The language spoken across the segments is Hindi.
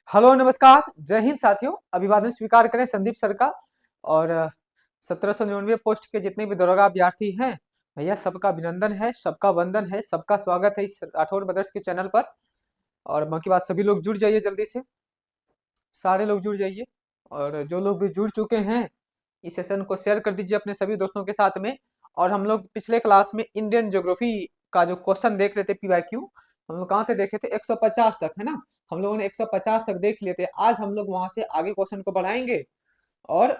हेलो नमस्कार, जय हिंद साथियों। अभिवादन स्वीकार करें संदीप सर का। और 1799 पोस्ट के जितने भी दरोगा अभ्यर्थी हैं, भैया सबका अभिनंदन है, सबका वंदन है, सबका स्वागत है इस राठौर ब्रदर्स के चैनल पर। और बाकी बात, सभी लोग जुड़ जाइए जल्दी से, सारे लोग जुड़ जाइए। और जो लोग भी जुड़ चुके हैं, इस सेशन को शेयर कर दीजिए अपने सभी दोस्तों के साथ में। और हम लोग पिछले क्लास में इंडियन ज्योग्राफी का जो क्वेश्चन देख रहे थे, पीवाईक्यू, हम लोग कहाँ थे देखे थे? 150 तक, है ना। हम लोगों ने 150 तक देख लिए थे। आज हम लोग वहां से आगे क्वेश्चन को बढ़ाएंगे और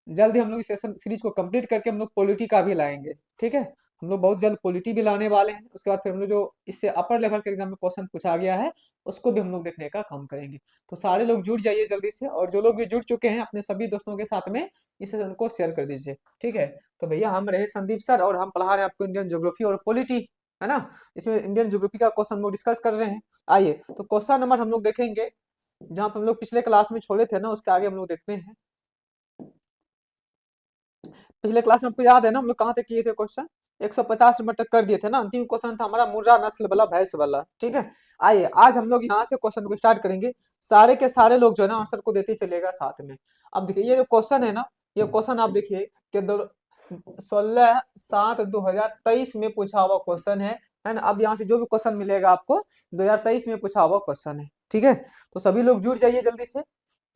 जल्द ही हम लोग इस सेशन सीरीज को कंप्लीट करके हम लोग पॉलिटी का भी लाएंगे। ठीक है, हम लोग बहुत जल्द पॉलिटी भी लाने वाले हैं। उसके बाद फिर हम लोग जो इससे अपर लेवल के एग्जाम में क्वेश्चन पूछा गया है, उसको भी हम लोग देखने का काम करेंगे। तो सारे लोग जुड़ जाइए जल्दी से, और जो लोग भी जुड़ चुके हैं अपने सभी दोस्तों के साथ में इस सेशन को शेयर कर दीजिए। ठीक है, तो भैया हम रहे संदीप सर और हम पढ़ा रहे हैं आपको इंडियन ज्योग्राफी और पॉलिटी, है ना। इसमें इंडियन ज्योग्राफी का क्वेश्चन हम लोग डिस्कस कर रहे हैं। आइए, तो क्वेश्चन नंबर हम लोग देखेंगे जहां पर हम लोग पिछले क्लास में छोड़े थे ना, उसके आगे हम लोग देखते हैं। पिछले क्लास में आपको याद है ना, हम लोग कहाँ तक किए थे क्वेश्चन? 150 नंबर तक कर दिए थे ना। अंतिम क्वेश्चन था हमारा मुर्रा नस्ल वाला, भैंस वाला। ठीक है, आइए आज हम लोग यहाँ से क्वेश्चन को स्टार्ट करेंगे। सारे के सारे लोग जो है ना आंसर को देते चलेगा साथ में। अब देखिए ये जो क्वेश्चन है ना, ये क्वेश्चन आप देखिए कि 16/7/2023 में पूछा हुआ क्वेश्चन है ना। अब यहाँ से जो भी क्वेश्चन मिलेगा आपको 2023 में पूछा हुआ क्वेश्चन है। ठीक है, तो सभी लोग जुड़ जाइए जल्दी से,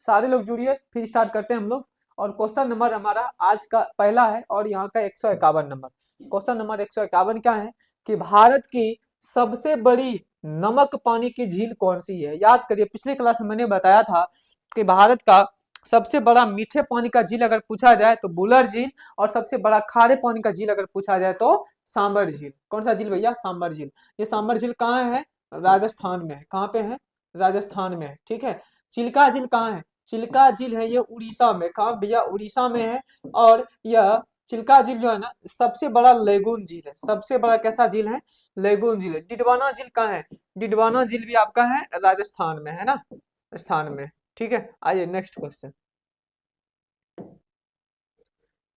सारे लोग जुड़िए, फिर स्टार्ट करते हैं हम लोग। और क्वेश्चन नंबर हमारा आज का पहला है और यहाँ का 151 नंबर। क्वेश्चन नंबर 151 क्या है कि भारत की सबसे बड़ी नमक पानी की झील कौन सी है? याद करिए, पिछले क्लास में मैंने बताया था कि भारत का सबसे बड़ा मीठे पानी का झील अगर पूछा जाए तो बुलर झील, और सबसे बड़ा खारे पानी का झील अगर पूछा जाए तो सांबर झील। कौन सा झील भैया? सांबर झील। ये सांबर झील कहाँ है? राजस्थान में है। कहाँ पे है? राजस्थान में है। ठीक है, चिल्का झील कहाँ है? चिल्का झील है ये उड़ीसा में। कहाँ भैया? उड़ीसा में है। और यह चिल्का झील जो है ना, सबसे बड़ा लेगून झील है। सबसे बड़ा कैसा झील है? लेगून झील है। डिडवाना झील कहाँ है? डिडवाना झील भी आपका है राजस्थान में, है ना, राजस्थान में। ठीक है, आइए नेक्स्ट क्वेश्चन।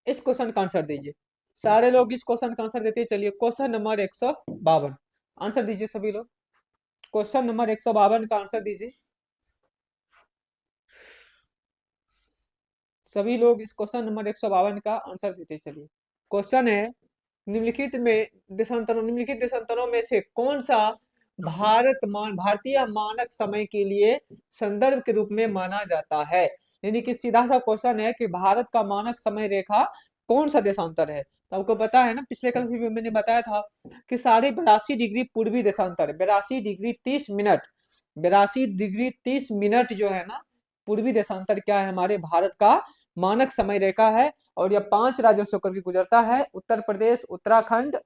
इस क्वेश्चन का आंसर दीजिए, सारे लोग इस क्वेश्चन का आंसर देते चलिए। क्वेश्चन नंबर 152 आंसर दीजिए सभी लोग। क्वेश्चन नंबर 152 का आंसर दीजिए सभी लोग। इस क्वेश्चन नंबर 152 का आंसर देते चलिए। क्वेश्चन है, निम्नलिखित देशांतरों में से कौन सा भारतीय मानक समय के लिए संदर्भ के रूप में माना जाता है? यानी कि सीधा सा क्वेश्चन है कि भारत का मानक समय रेखा कौन सा देशांतर है? तो आपको पता है ना, पिछले क्लास में मैंने बताया था कि 82.5 डिग्री पूर्वी देशांतर, 82 डिग्री 30 मिनट, 82 डिग्री 30 मिनट जो है ना, पूर्वी देशांतर क्या है? हमारे भारत का मानक समय रेखा है। और यह 5 राज्यों से होकर के गुजरता है। उत्तर प्रदेश, उत्तराखंड,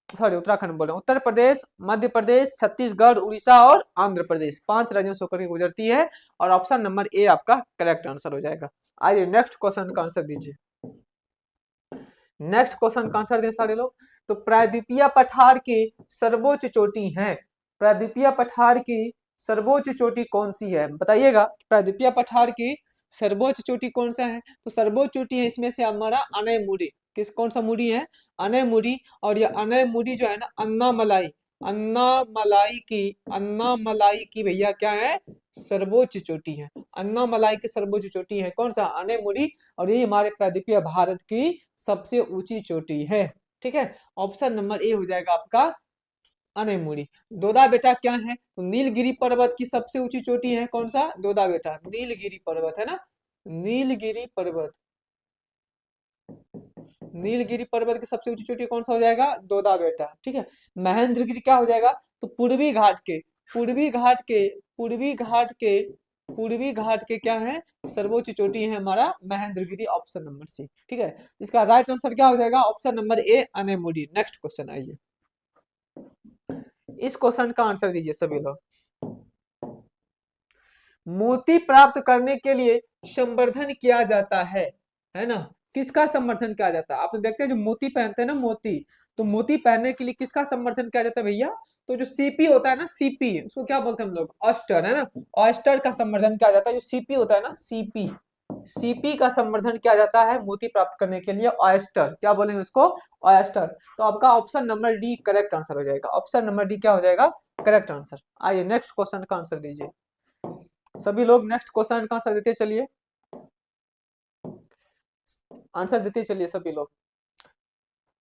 सॉरी उत्तराखंड बोल रहे हैं, उत्तर प्रदेश, मध्य प्रदेश, छत्तीसगढ़, उड़ीसा और आंध्र प्रदेश, 5 राज्यों से होकर के गुजरती है। और ऑप्शन नंबर ए आपका करेक्ट आंसर हो जाएगा। आइए नेक्स्ट क्वेश्चन का आंसर दीजिए। नेक्स्ट क्वेश्चन का आंसर दें सारे लोग। तो प्रायद्वीपीय पठार की सर्वोच्च चोटी है, प्रायद्वीपीय पठार की सर्वोच्च चोटी कौन सी है? बताइएगा, प्रायद्वीपीय पठार की सर्वोच्च चोटी कौन सा है? तो सर्वोच्च चोटी है इसमें से हमारा अनयमुड़ी। किस, कौन सा मुड़ी है? अनयमुड़ी। और ये अनयमुड़ी जो है ना, अन्नामलाई, अन्नामलाई की भैया क्या है? सर्वोच्च चोटी है। अन्नामलाई की सर्वोच्च चोटी है कौन सा? अनयमुड़ी। और ये हमारे प्रायद्वीपीय भारत की सबसे ऊंची चोटी है। ठीक है, ऑप्शन नंबर ए हो जाएगा आपका अनयमुड़ी। दोदा बेटा क्या है? तो नीलगिरी पर्वत की सबसे ऊंची चोटी है कौन सा? दोदा बेटा, नीलगिरी पर्वत, है ना, नीलगिरी पर्वत। नीलगिरी पर्वत की सबसे ऊंची चोटी कौन सा हो जाएगा? दोदा बेटा। ठीक है, महेंद्रगिरी क्या हो जाएगा? तो पूर्वी घाट के, पूर्वी घाट के, पूर्वी घाट के, पूर्वी घाट के क्या है? सर्वोच्च चोटी है हमारा महेंद्रगिरी, ऑप्शन नंबर सी। ठीक है, इसका राइट आंसर क्या हो जाएगा? Option number A Anamudi. Next question आइए, इस क्वेश्चन का आंसर दीजिए सभी लोग। मोती प्राप्त करने के लिए संवर्धन किया जाता है ना। किसका संवर्धन किया जाता है? आप देखते हैं जो मोती पहनते हैं ना, मोती, तो मोती पहनने के लिए किसका संवर्धन किया जाता है भैया? तो जो सीपी होता है ना, सीपी, उसको क्या बोलते हैं हम लोग? ऑयस्टर, है ना, ऑयस्टर का संवर्धन किया जाता है। जो सीपी होता है ना, सीपी, सीपी का संवर्धन किया जाता है मोती प्राप्त करने के लिए। ऑयस्टर, क्या बोलेंगे उसको? ऑयस्टर। तो आपका option number D correct answer हो जाएगा। ऑप्शन नंबर डी क्या हो जाएगा? Correct answer. आइए नेक्स्ट क्वेश्चन का आंसर दीजिए। सभी लोग नेक्स्ट क्वेश्चन का आंसर देते चलिए, आंसर देते चलिए सभी लोग।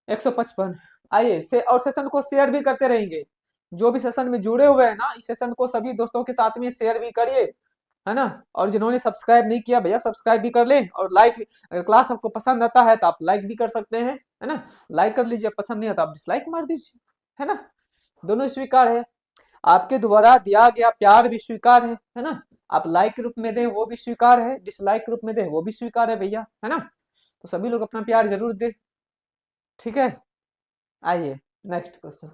155। आइए से और सेशन को शेयर भी करते रहेंगे, जो भी सेशन में जुड़े हुए हैं ना, इस सेशन को सभी दोस्तों के साथ में शेयर भी करिए, है ना। और जिन्होंने सब्सक्राइब नहीं किया भैया सब्सक्राइब भी कर ले, और लाइक भी, अगर क्लास आपको पसंद आता है तो आप लाइक भी कर सकते हैं, है ना। लाइक कर लीजिए, पसंद नहीं आता आप डिसलाइक मार दीजिए, है ना। दोनों स्वीकार है, आपके द्वारा दिया गया प्यार भी स्वीकार है ना। आप लाइक के रूप में दें वो भी स्वीकार है, डिसलाइक के रूप में दें वो भी स्वीकार है भैया, है ना। तो सभी लोग अपना प्यार जरूर दे, ठीक है। आइए नेक्स्ट क्वेश्चन,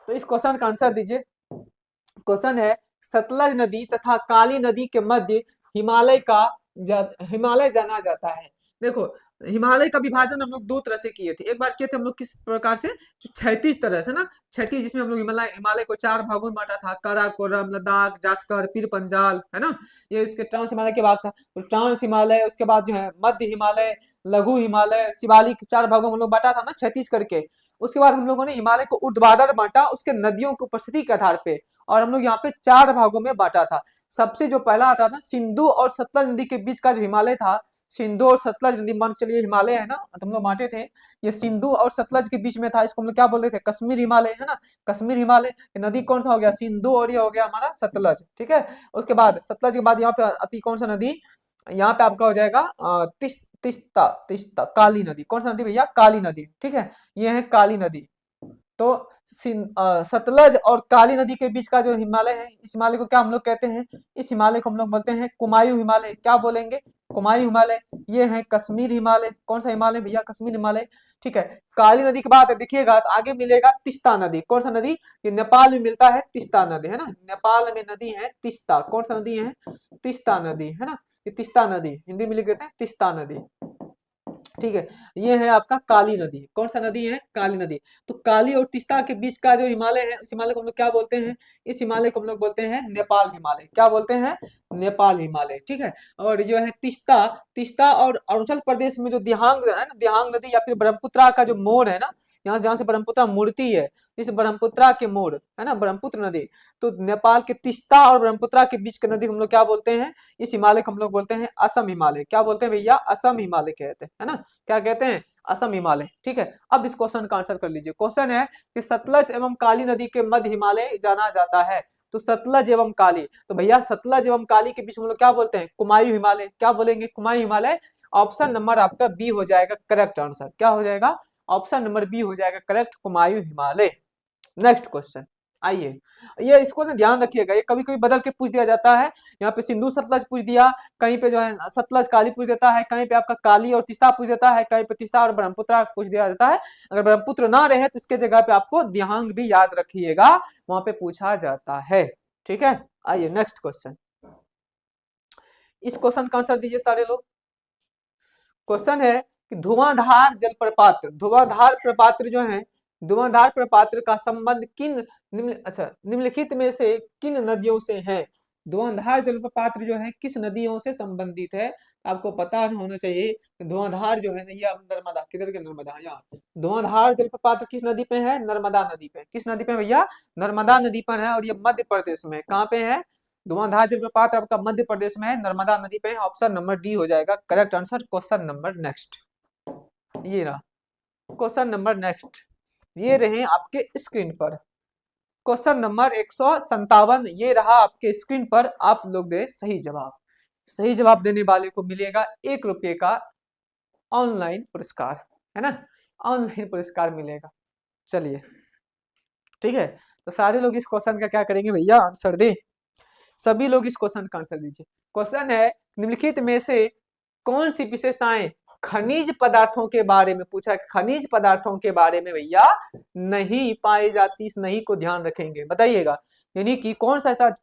तो इस क्वेश्चन का आंसर दीजिए। क्वेश्चन है, सतलज नदी तथा काली नदी के मध्य हिमालय का हिमालय जाना जाता है। देखो हिमालय का विभाजन हम लोग दो तरह से किए थे, एक बार किए थे हम लोग किस प्रकार से, जो 36 तरह से ना, 36, जिसमें हम लोग हिमालय को 4 भागों में बांटा था, काराकोरम, लद्दाख, जास्कर, पीर पंजाल, है ना। ये इसके ट्रांस हिमालय के भाग था, तो ट्रांस हिमालय, उसके बाद जो है मध्य हिमालय, लघु हिमालय, शिवालिक, 4 भागों में हम लोग बांटा था ना 36 करके। उसके बाद हम लोगों ने हिमालय को ऊर्ध्वाधर बांटा उसके नदियों की उपस्थिति के आधार पे, और हम लोग यहाँ पे 4 भागों में बांटा था। सबसे जो पहला आता था सिंधु और सतलज नदी के बीच का जो हिमालय था, सिंधु और सतलज नदी मान चलिए हिमालय है ना, तो हम लोग बांटे थे, ये सिंधु और सतलज के बीच में था, इसको हम लोग क्या बोलते थे, कश्मीर हिमालय, है ना। कश्मीर हिमालय नदी कौन सा हो गया, सिंधु, और ये हो गया हमारा सतलज, ठीक है। उसके बाद सतलज के बाद यहाँ पे अति कौन सा नदी, यहाँ पे आपका हो जाएगा तिस्ता, तिस्ता काली नदी, कौन सा नदी भैया, काली नदी, ठीक है। ये है काली नदी। तो सतलज और काली नदी के बीच का जो हिमालय है, इस हिमालय को क्या हम लोग कहते हैं, इस हिमालय को हम लोग बोलते हैं कुमायूं हिमालय, क्या बोलेंगे, कुमायूं हिमालय। ये है कश्मीर हिमालय, कौन सा हिमालय भैया, कश्मीर हिमालय, ठीक है। काली नदी के बाद देखिएगा तो आगे मिलेगा तिस्ता नदी, कौन सा नदी, ये नेपाल में मिलता है, तिस्ता नदी, है ना। नेपाल में नदी है तिस्ता, कौन सा नदी है, तिस्ता नदी, है ना। ये तिस्ता नदी हिंदी में लिख देते हैं तिस्ता नदी, ठीक है। ये है आपका काली नदी, कौन सा नदी है, काली नदी। तो काली और तिस्ता के बीच का जो हिमालय है, इस हिमालय को हम लोग क्या बोलते हैं, इस हिमालय को हम लोग बोलते हैं नेपाल हिमालय, क्या बोलते हैं, नेपाल हिमालय, ठीक है। और जो है तिस्ता, तिस्ता और अरुणाचल प्रदेश में जो दिहांग है ना, दिहांग नदी या फिर ब्रह्मपुत्रा का जो मोड़ है ना, यहाँ से जहाँ से ब्रह्मपुत्रा मुड़ती है, इस ब्रह्मपुत्रा के मोड़, है ना, ब्रह्मपुत्र नदी, तो नेपाल के तिस्ता और ब्रह्मपुत्रा के बीच की नदी हम लोग क्या बोलते हैं, इस हिमालय को हम लोग बोलते हैं असम हिमालय, क्या बोलते हैं भैया, असम हिमालय कहते हैं, है ना, क्या कहते हैं, असम हिमालय, ठीक है। अब इस क्वेश्चन का आंसर कर लीजिए। क्वेश्चन है कि सतलज एवं काली नदी के मध्य हिमालय जाना जाता है, तो सतलज एवं काली, तो भैया सतलज एवं काली के बीच हम लोग क्या बोलते हैं, कुमायूं हिमालय, क्या बोलेंगे, कुमायूं हिमालय। ऑप्शन नंबर आपका बी हो जाएगा करेक्ट आंसर, क्या हो जाएगा, ऑप्शन नंबर बी हो जाएगा correct, Kumaon Himalaya. Next question, आइए, ये इसको ना ध्यान रखिएगा, ये कभी कभी बदल के पूछ दिया जाता है, यहाँ पे सिंधु सतलज पूछ दिया, कहीं पे जो है सतलज काली पूछ देता है, कहीं पे आपका काली और तिस्ता पूछ देता है, कहीं पे तिस्ता और ब्रह्मपुत्र पूछ दिया जाता है। अगर ब्रह्मपुत्र ना रहे तो इसके जगह पे आपको दिहांग भी याद रखिएगा, वहां पे पूछा जाता है, ठीक है। आइए नेक्स्ट क्वेश्चन, इस क्वेश्चन का आंसर दीजिए सारे लोग। क्वेश्चन है कि धुआंधार जलप्रपात, धुआंधार प्रपात जो है, धुआंधार प्रपात का संबंध किन निम्नलिखित में से किन नदियों से है। धुआंधार जलप्रपात जो है किस नदियों से संबंधित है, आपको पता होना चाहिए। धुआंधार जो है ये नर्मदा, किधर के नर्मदा, यहाँ धुआंधार जलप्रपात किस नदी पे है, नर्मदा नदी पे, किस नदी पे भैया, नर्मदा नदी पर है, और ये मध्य प्रदेश में, कहाँ पे है, धुआंधार जलप्रपात आपका मध्य प्रदेश में है, नर्मदा नदी पे है, ऑप्शन नंबर डी हो जाएगा correct answer. Question number next, ये रहा क्वेश्चन नंबर नेक्स्ट, ये रहे आपके स्क्रीन पर क्वेश्चन नंबर 157, ये रहा आपके स्क्रीन पर, आप लोग दे सही जवाब। सही जवाब देने वाले को मिलेगा 1 रुपये का ऑनलाइन पुरस्कार, है ना, ऑनलाइन पुरस्कार मिलेगा। चलिए ठीक है, तो सारे लोग इस क्वेश्चन का क्या करेंगे भैया, आंसर दे, सभी लोग इस क्वेश्चन का आंसर दीजिए। क्वेश्चन है निम्नलिखित में से कौन सी विशेषताएं खनिज पदार्थों के बारे में पूछा, खनिज पदार्थों के बारे में भैया नहीं पाई जाती, इस नहीं को ध्यान रखेंगे, बताइएगा, यानी कि कौन सा ऐसा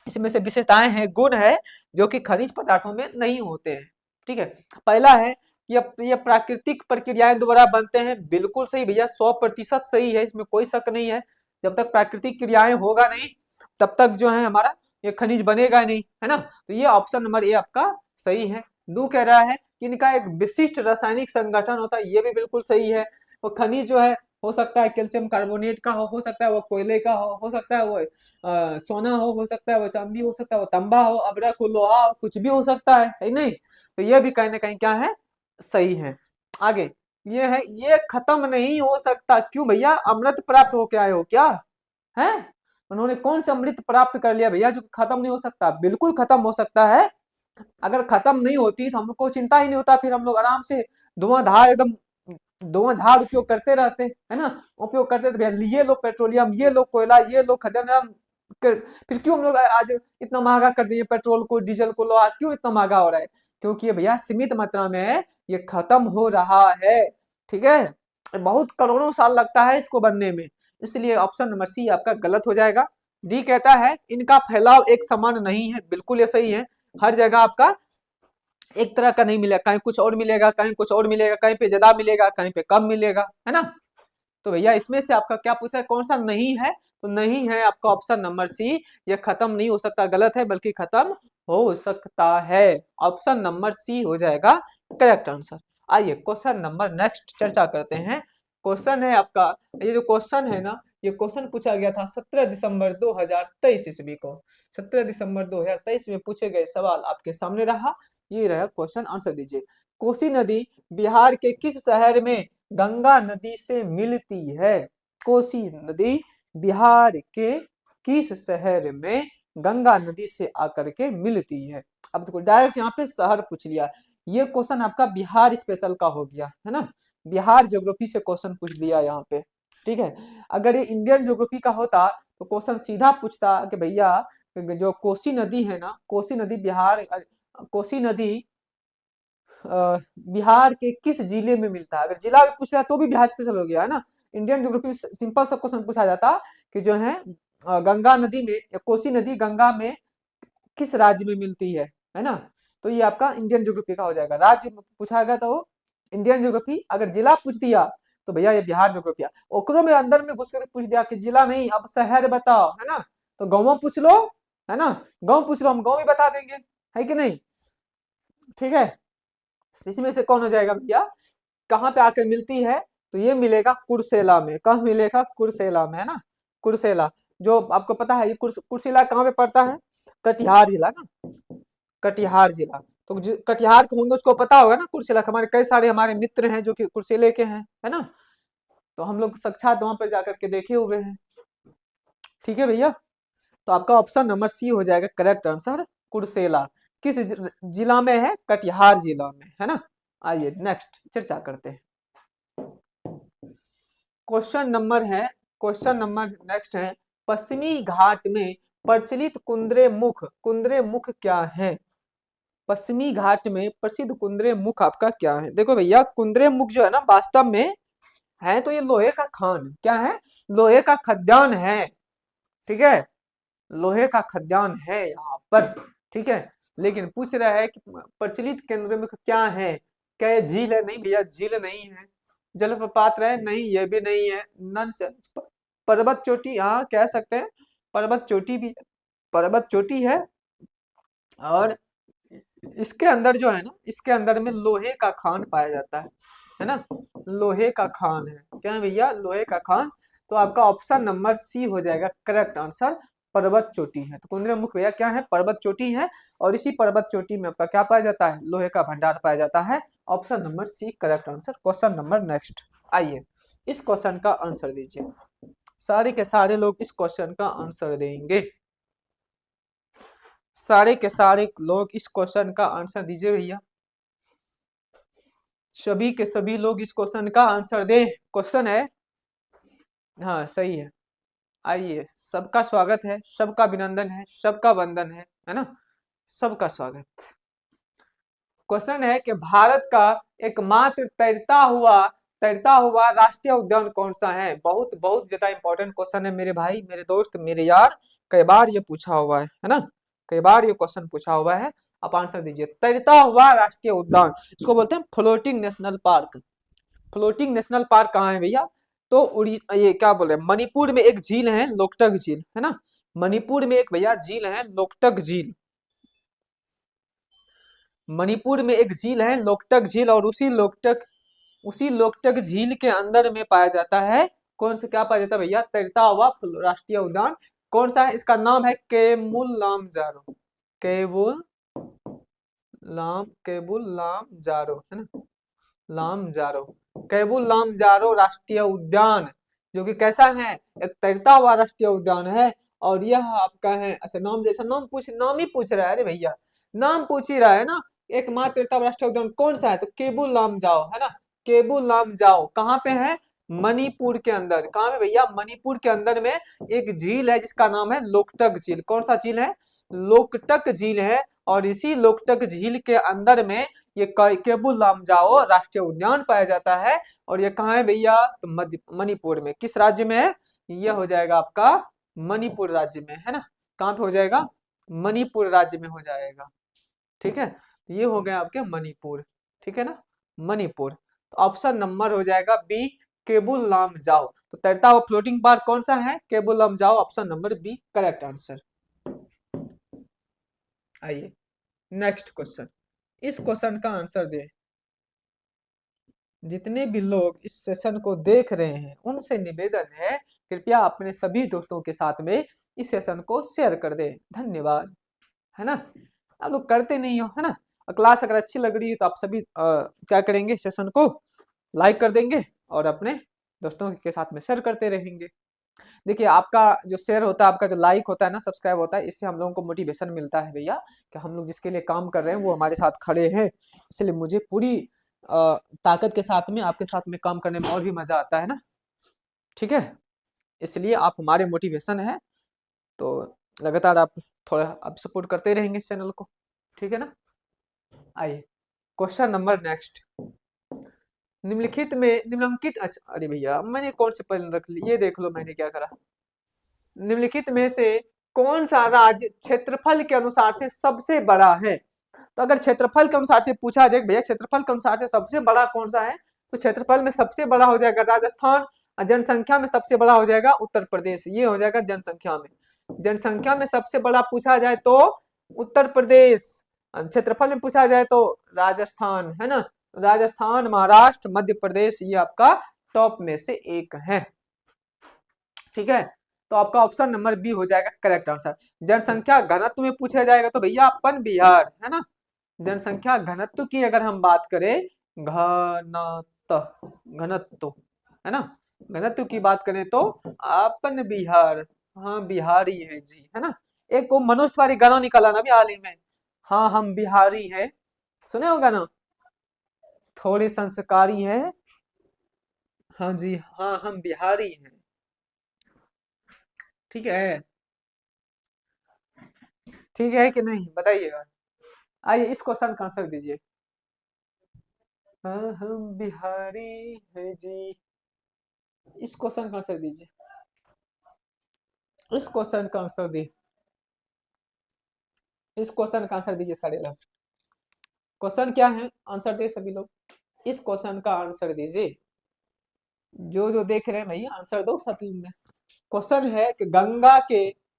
इसमें से विशेषताएं हैं, गुण है जो कि खनिज पदार्थों में नहीं होते हैं, ठीक है। पहला है ये प्राकृतिक प्रक्रियाएं द्वारा बनते हैं, बिल्कुल सही भैया, 100% सही है, इसमें कोई शक नहीं है। जब तक प्राकृतिक क्रियाएं होगा नहीं तब तक जो है हमारा ये खनिज बनेगा नहीं, है ना। तो ये ऑप्शन नंबर ए आपका सही है। दो कह रहा है कि इनका एक विशिष्ट रासायनिक संगठन होता है, ये भी बिल्कुल सही है। और खनिज जो है हो सकता है कैल्शियम कार्बोनेट का हो सकता है वो कोयले का हो सकता है वो सोना हो सकता है वो चांदी, हो सकता है वो तांबा हो, अभ्रक हो, लोहा हो, कुछ भी हो सकता है नहीं? तो ये भी कहीं ना कहीं क्या है, सही है। आगे ये है, ये खत्म नहीं हो सकता, क्यों भैया? अमृत प्राप्त होके आए हो क्या? है, उन्होंने कौन सा अमृत प्राप्त कर लिया भैया जो खत्म नहीं हो सकता? बिल्कुल खत्म हो सकता है। अगर खत्म नहीं होती तो हमको चिंता ही नहीं होता, फिर हम लोग आराम से धुआंधार एकदम धुआंधार उपयोग करते रहते, है ना? उपयोग करते थे भैया, ये लो पेट्रोलियम, ये लो कोयला, ये लो खदान, फिर क्यों हम लोग आज इतना महंगा कर दिए पेट्रोल को, डीजल को, लोहा क्यों इतना महंगा हो रहा है? क्योंकि ये भैया सीमित मात्रा में है, ये खत्म हो रहा है। ठीक है, बहुत करोड़ों साल लगता है इसको बनने में, इसलिए ऑप्शन नंबर सी आपका गलत हो जाएगा। डी कहता है इनका फैलाव एक समान नहीं है, बिल्कुल ये सही है। हर जगह आपका एक तरह का नहीं मिलेगा, कहीं कुछ और मिलेगा, कहीं कुछ और मिलेगा, कहीं पे ज्यादा मिलेगा, कहीं पे कम मिलेगा, है ना? तो भैया इसमें से आपका क्या पूछा है, कौन सा नहीं है? तो नहीं है आपका ऑप्शन नंबर सी, ये खत्म नहीं हो सकता, गलत है, बल्कि खत्म हो सकता है। ऑप्शन नंबर सी हो जाएगा करेक्ट आंसर। आइए क्वेश्चन नंबर नेक्स्ट चर्चा करते हैं। क्वेश्चन है आपका, ये जो क्वेश्चन है ना, ये क्वेश्चन पूछा गया था 17 दिसंबर 2023 ईस्वी को। 17 दिसंबर 2023 में पूछे गए सवाल आपके सामने रहा, ये रहा क्वेश्चन, आंसर दीजिए। कोसी नदी बिहार के किस शहर में गंगा नदी से मिलती है? कोसी नदी बिहार के किस शहर में गंगा नदी से आकर के मिलती है? अब देखो डायरेक्ट यहाँ पे शहर पूछ लिया, ये क्वेश्चन आपका बिहार स्पेशल का हो गया, है ना? बिहार ज्योग्राफी से क्वेश्चन पूछ दिया यहाँ पे। ठीक है, अगर ये इंडियन ज्योग्राफी का होता तो क्वेश्चन सीधा पूछता कि भैया जो कोसी नदी है ना, कोसी नदी बिहार, कोसी नदी बिहार के किस जिले में मिलता है? अगर जिला भी पूछ रहा है तो भी बिहार स्पेशल हो गया, है ना? इंडियन ज्योग्राफी सिंपल सा क्वेश्चन पूछा जाता कि जो है गंगा नदी में, कोसी नदी गंगा में किस राज्य में मिलती है ना? तो ये आपका इंडियन ज्योग्राफी का हो जाएगा। राज्य पूछा गया तो इंडियन ज्योग्राफी, अगर जिला पूछ दिया तो भैया ये बिहार ज्योग्राफी। ओकरो में अंदर में घुस कर पूछ दिया कि जिला नहीं अब शहर बताओ, है ना? तो गाँव पूछ लो, है ना? गाँव पूछ लो, हम गाँव भी बता देंगे, है कि नहीं? ठीक है, इसमें से कौन हो जाएगा भैया, कहाँ पे आकर मिलती है? तो ये मिलेगा कुर्सेला में। कहाँ मिलेगा? कुर्सेला में, है ना? कुर्सेला, जो आपको पता है ये कुर्सेला कहाँ पे पड़ता है? कटिहार जिला ना, कटिहार जिला। तो कटिहार के होंगे उसको पता होगा ना कुर्सेला, हमारे कई सारे हमारे मित्र हैं जो कि कुर्सेले के हैं, है ना? तो हम लोग साक्षात वहां पर जाकर के देखे हुए हैं। ठीक है भैया, तो आपका ऑप्शन नंबर सी हो जाएगा करेक्ट आंसर, कुर्सेला। किस जिला में है? कटिहार जिला में, है ना? आइए नेक्स्ट चर्चा करते हैं। क्वेश्चन नंबर है, क्वेश्चन नंबर नेक्स्ट है, पश्चिमी घाट में प्रचलित कुंद्रे मुख क्या है? पश्चिमी घाट में प्रसिद्ध कुंद्रे मुख आपका क्या है? देखो भैया कुंद्रे मुख जो है ना, वास्तव में है तो ये लोहे का खान, क्या है? लोहे का खदान है। ठीक है, लोहे का खदान है यहाँ पर। ठीक है, लेकिन पूछ रहा है कि प्रचलित केंद्र में क्या है? क्या ये झील है? नहीं भैया, झील नहीं है। जलप्रपात रहे? नहीं, ये भी नहीं है। नॉनसेंस। पर्वत चोटी, हाँ कह सकते हैं, पर्वत चोटी भी, पर्वत चोटी है। और इसके अंदर जो है ना, इसके अंदर में लोहे का खान पाया जाता है ना? लोहे का खान है, क्या है भैया? लोहे का खान। तो आपका ऑप्शन नंबर सी हो जाएगा करेक्ट आंसर, पर्वत चोटी है। तो कुंद्रे मुख भैया क्या है? पर्वत चोटी है, और इसी पर्वत चोटी में आपका क्या पाया जाता है? लोहे का भंडार पाया जाता है। Option number C correct answer. Question number next, आइए इस क्वेश्चन का आंसर दीजिए। सारे के सारे लोग इस क्वेश्चन का आंसर देंगे, सारे के सारे लोग इस क्वेश्चन का आंसर दीजिए भैया, सभी के सभी लोग इस क्वेश्चन का आंसर दें। क्वेश्चन है, हाँ सही है। आइए, सबका स्वागत है, सबका अभिनंदन है, सबका वंदन है ना? सबका स्वागत। क्वेश्चन है कि भारत का एकमात्र तैरता हुआ राष्ट्रीय उद्यान कौन सा है? बहुत बहुत ज्यादा इंपॉर्टेंट क्वेश्चन है मेरे भाई, मेरे दोस्त, मेरे यार, कई बार ये पूछा हुआ है ना? कई बार ये क्वेश्चन पूछा हुआ है। आप आंसर दीजिए। तैरता हुआ राष्ट्रीय उद्यान, इसको बोलते हैं floating national park. Floating national park कहाँ है भैया? तो ये क्या बोल रहे हैं, मणिपुर में एक झील है लोकटक झील, है ना? मणिपुर में एक भैया झील है लोकटक झील, मणिपुर में एक झील है लोकटक झील, और उसी लोकटक उसी लोकटक झील के अंदर में पाया जाता है। कौन सा क्या पाया जाता है भैया? तैरता हुआ राष्ट्रीय उद्यान। कौन सा है? इसका नाम है केमुल लामजारो। केबुल केबुल लामजारो है ना, लामजारो, केबुल लामजारो राष्ट्रीय उद्यान, जो कि कैसा है? एक तैरता हुआ राष्ट्रीय उद्यान है। और यह आपका है, अच्छा नाम जैसा नाम ही पूछ रहा है। अरे भैया नाम पूछ ही रहा है ना। एकमात्र तैरता हुआ राष्ट्रीय उद्यान कौन सा है? तो केबुल लामजाओ है ना, केबुल लामजाओ कहाँ पे है? मणिपुर के अंदर। कहाँ पे भैया? मणिपुर के अंदर में एक झील है जिसका नाम है लोकटक झील। कौन सा झील है? लोकटक झील है। और इसी लोकटक झील के अंदर में ये केबुल लामजाओ राष्ट्रीय उद्यान पाया जाता है। और ये कहाँ है भैया? तो मणिपुर में। किस राज्य में है? यह हो जाएगा आपका मणिपुर राज्य में है ना। कहाँ पे हो जाएगा? मणिपुर राज्य में हो जाएगा। ठीक है, ये हो गया आपके मणिपुर। ठीक है ना, मणिपुर। तो ऑप्शन नंबर हो जाएगा बी, केबुल लामजाओ। तो तैरता हुआ फ्लोटिंग पार्क कौन सा है? Keibul Lamjao, option number B correct answer. आइए नेक्स्ट क्वेश्चन, इस क्वेश्चन का आंसर दे। जितने भी लोग इस सेशन को देख रहे हैं उनसे निवेदन है कृपया अपने सभी दोस्तों के साथ में इस सेशन को शेयर कर दे। धन्यवाद, है ना। आप लोग करते नहीं हो, है ना। क्लास अगर अच्छी लग रही है तो आप सभी क्या करेंगे? सेशन को लाइक कर देंगे और अपने दोस्तों के साथ में शेयर करते रहेंगे। देखिए आपका जो शेयर होता है, आपका जो लाइक होता है ना, सब्सक्राइब होता है, इससे हम लोगों को मोटिवेशन मिलता है भैया कि हम लोग जिसके लिए काम कर रहे हैं वो हमारे साथ खड़े हैं। इसलिए मुझे पूरी ताकत के साथ में आपके साथ में काम करने में और भी मजा आता है ना। ठीक है, इसलिए आप हमारे मोटिवेशन है। तो लगातार आप थोड़ा आप सपोर्ट करते रहेंगे इस चैनल को। ठीक है ना। आइए क्वेश्चन नंबर नेक्स्ट, निम्नलिखित अच्छा अरे भैया मैंने कौन से पहले रख ली, ये देख लो मैंने क्या करा। निम्नलिखित में से कौन सा राज्य क्षेत्रफल के अनुसार से सबसे बड़ा है? तो अगर क्षेत्रफल के अनुसार से पूछा जाए भैया क्षेत्रफल के अनुसार से सबसे बड़ा कौन सा है, तो क्षेत्रफल में सबसे बड़ा हो जाएगा राजस्थान, और जनसंख्या में सबसे बड़ा हो जाएगा उत्तर प्रदेश। ये हो जाएगा जनसंख्या में। जनसंख्या में सबसे बड़ा पूछा जाए तो उत्तर प्रदेश, क्षेत्रफल में पूछा जाए तो राजस्थान, है ना। राजस्थान, महाराष्ट्र, मध्य प्रदेश ये आपका टॉप में से एक है। ठीक है, तो आपका ऑप्शन नंबर बी हो जाएगा करेक्ट आंसर। जनसंख्या घनत्व में पूछा जाएगा तो भैया अपन बिहार, है ना। जनसंख्या घनत्व की अगर हम बात करें, घनत्व, घनत्व है ना, घनत्व की बात करें तो अपन बिहार, हाँ बिहारी है जी, है ना। एक वो मनोज तिवारी गाना निकाला ना अभी हाल ही में, हाँ हम बिहारी हैं, सुने होगा ना। थोड़े संस्कारी हैं, हाँ जी हाँ हम बिहारी हैं। ठीक है, ठीक है कि नहीं बताइएगा। आइए इस क्वेश्चन का आंसर दीजिए। हाँ हम बिहारी हैं जी, इस क्वेश्चन का आंसर दीजिए। इस क्वेश्चन का आंसर दी, इस क्वेश्चन का आंसर दीजिए सारे लोग। क्वेश्चन क्या है? आंसर दे सभी लोग, इस क्वेश्चन का आंसर दीजिए। जो जो देख रहे हैं भैया आंसर दो सभी में। क्वेश्चन है कि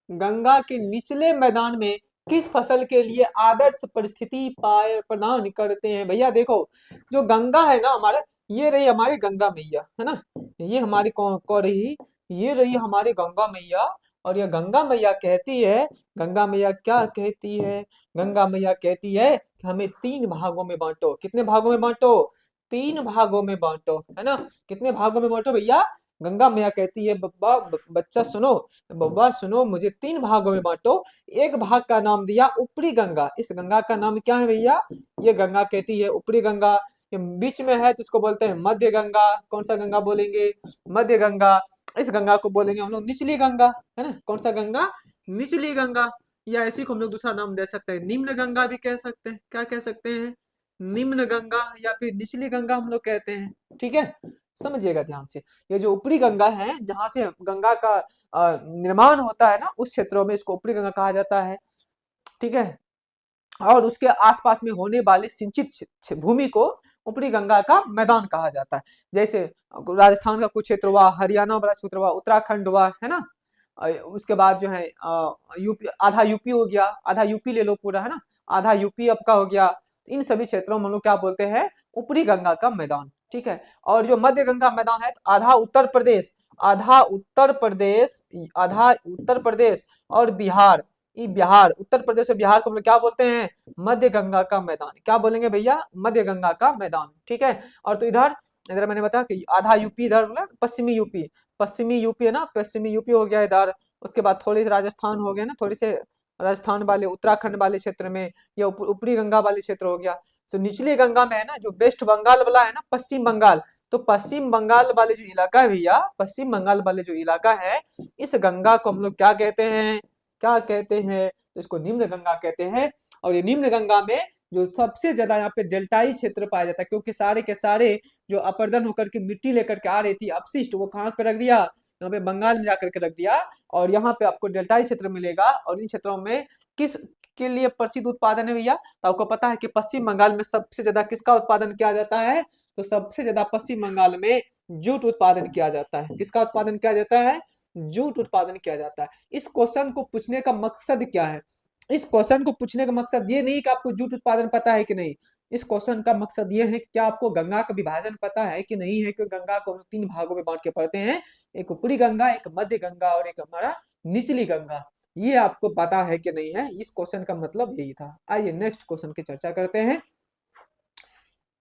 गंगा के निचले मैदान में किस फसल के लिए आदर्श परिस्थिति पाए प्रदान करते हैं? भैया देखो जो गंगा है ना हमारे, ये रही हमारी गंगा मैया, है ना। ये हमारी कौन रही? ये रही हमारी गंगा मैया। और ये गंगा मैया कहती है, गंगा मैया क्या कहती है? गंगा मैया कहती है कि हमें 3 भागों में बांटो। कितने भागों में बांटो? 3 भागों में बांटो, है ना। कितने भागों में बांटो भैया? गंगा मैया कहती है बब्बा बच्चा सुनो, बब्बा सुनो, मुझे 3 भागों में बांटो। एक भाग का नाम दिया ऊपरी गंगा। इस गंगा का नाम क्या है भैया? ये गंगा कहती है ऊपरी गंगा। ये बीच में है तो इसको बोलते हैं मध्य गंगा। कौन सा गंगा बोलेंगे? मध्य गंगा। इस गंगा को बोलेंगे हम लोग निचली गंगा, है ना। कौन सा गंगा? निचली गंगा। या इसी को हम लोग दूसरा नाम दे सकते हैं, निम्न गंगा भी कह सकते हैं। क्या कह सकते हैं? निम्न गंगा या फिर निचली गंगा हम लोग कहते हैं। ठीक है, समझिएगा ध्यान से। ये जो ऊपरी गंगा है जहां से गंगा का निर्माण होता है ना, उस क्षेत्रों में इसको ऊपरी गंगा कहा जाता है। ठीक है, और उसके आसपास में होने वाले सिंचित भूमि को ऊपरी गंगा का मैदान कहा जाता है। जैसे राजस्थान का कुछ क्षेत्र हुआ, हरियाणा वाला क्षेत्र हुआ, उत्तराखंड हुआ, है ना। उसके बाद जो है यूपी, आधा यूपी हो गया, आधा यूपी ले लो पूरा, है ना। आधा यूपी आपका हो गया। इन सभी क्षेत्रों में हम लोग क्या बोलते हैं? ऊपरी गंगा का मैदान। ठीक है। और जो मध्य गंगा मैदान है तो आधा उत्तर प्रदेश, आधा उत्तर प्रदेश, आधा उत्तर प्रदेश और बिहार, ये बिहार, उत्तर प्रदेश और बिहार को हम लोग क्या बोलते हैं, मध्य गंगा का मैदान। क्या बोलेंगे भैया, मध्य गंगा का मैदान, ठीक है। और तो इधर इधर मैंने बताया कि आधा यूपी, इधर पश्चिमी यूपी, पश्चिमी यूपी है ना, पश्चिमी यूपी हो गया इधर। उसके बाद थोड़ी सी राजस्थान हो गया ना, थोड़ी से राजस्थान वाले उत्तराखंड वाले क्षेत्र में, या ऊपरी गंगा वाले क्षेत्र हो गया। तो निचली गंगा में है ना, जो वेस्ट बंगाल वाला है ना, पश्चिम बंगाल, तो पश्चिम बंगाल वाले जो इलाका है भैया, पश्चिम बंगाल वाले जो इलाका है, इस गंगा को हम लोग क्या कहते हैं, क्या कहते हैं, तो इसको निम्न गंगा कहते हैं। और ये निम्न गंगा में जो सबसे ज्यादा यहाँ पे डेल्टाई क्षेत्र पाया जाता है, क्योंकि सारे के सारे जो अपर्दन होकर के मिट्टी लेकर के आ रही थी अपशिष्ट, वो कहाँ पे रख दिया, यहाँ पे बंगाल में जाकर के रख दिया। और यहाँ पे आपको डेल्टाई क्षेत्र मिलेगा। और इन क्षेत्रों में किस के लिए प्रसिद्ध उत्पादन है भैया, तो आपको पता है कि पश्चिम बंगाल में सबसे ज्यादा किसका उत्पादन किया जाता है, तो सबसे ज्यादा पश्चिम बंगाल में जूट उत्पादन किया जाता है। किसका उत्पादन किया जाता है, जूट उत्पादन किया जाता है। इस क्वेश्चन को पूछने का मकसद क्या है, इस क्वेश्चन को पूछने का मकसद ये नहीं कि आपको जूट उत्पादन पता है कि नहीं, इस क्वेश्चन का मकसद ये है कि क्या आपको गंगा का विभाजन पता है कि नहीं है, कि गंगा को 3 भागों में बांट के पढ़ते हैं, एक ऊपरी गंगा, एक मध्य गंगा और एक हमारा निचली गंगा। ये आपको पता है कि नहीं है, इस क्वेश्चन का मतलब यही था। आइए नेक्स्ट क्वेश्चन की चर्चा करते हैं।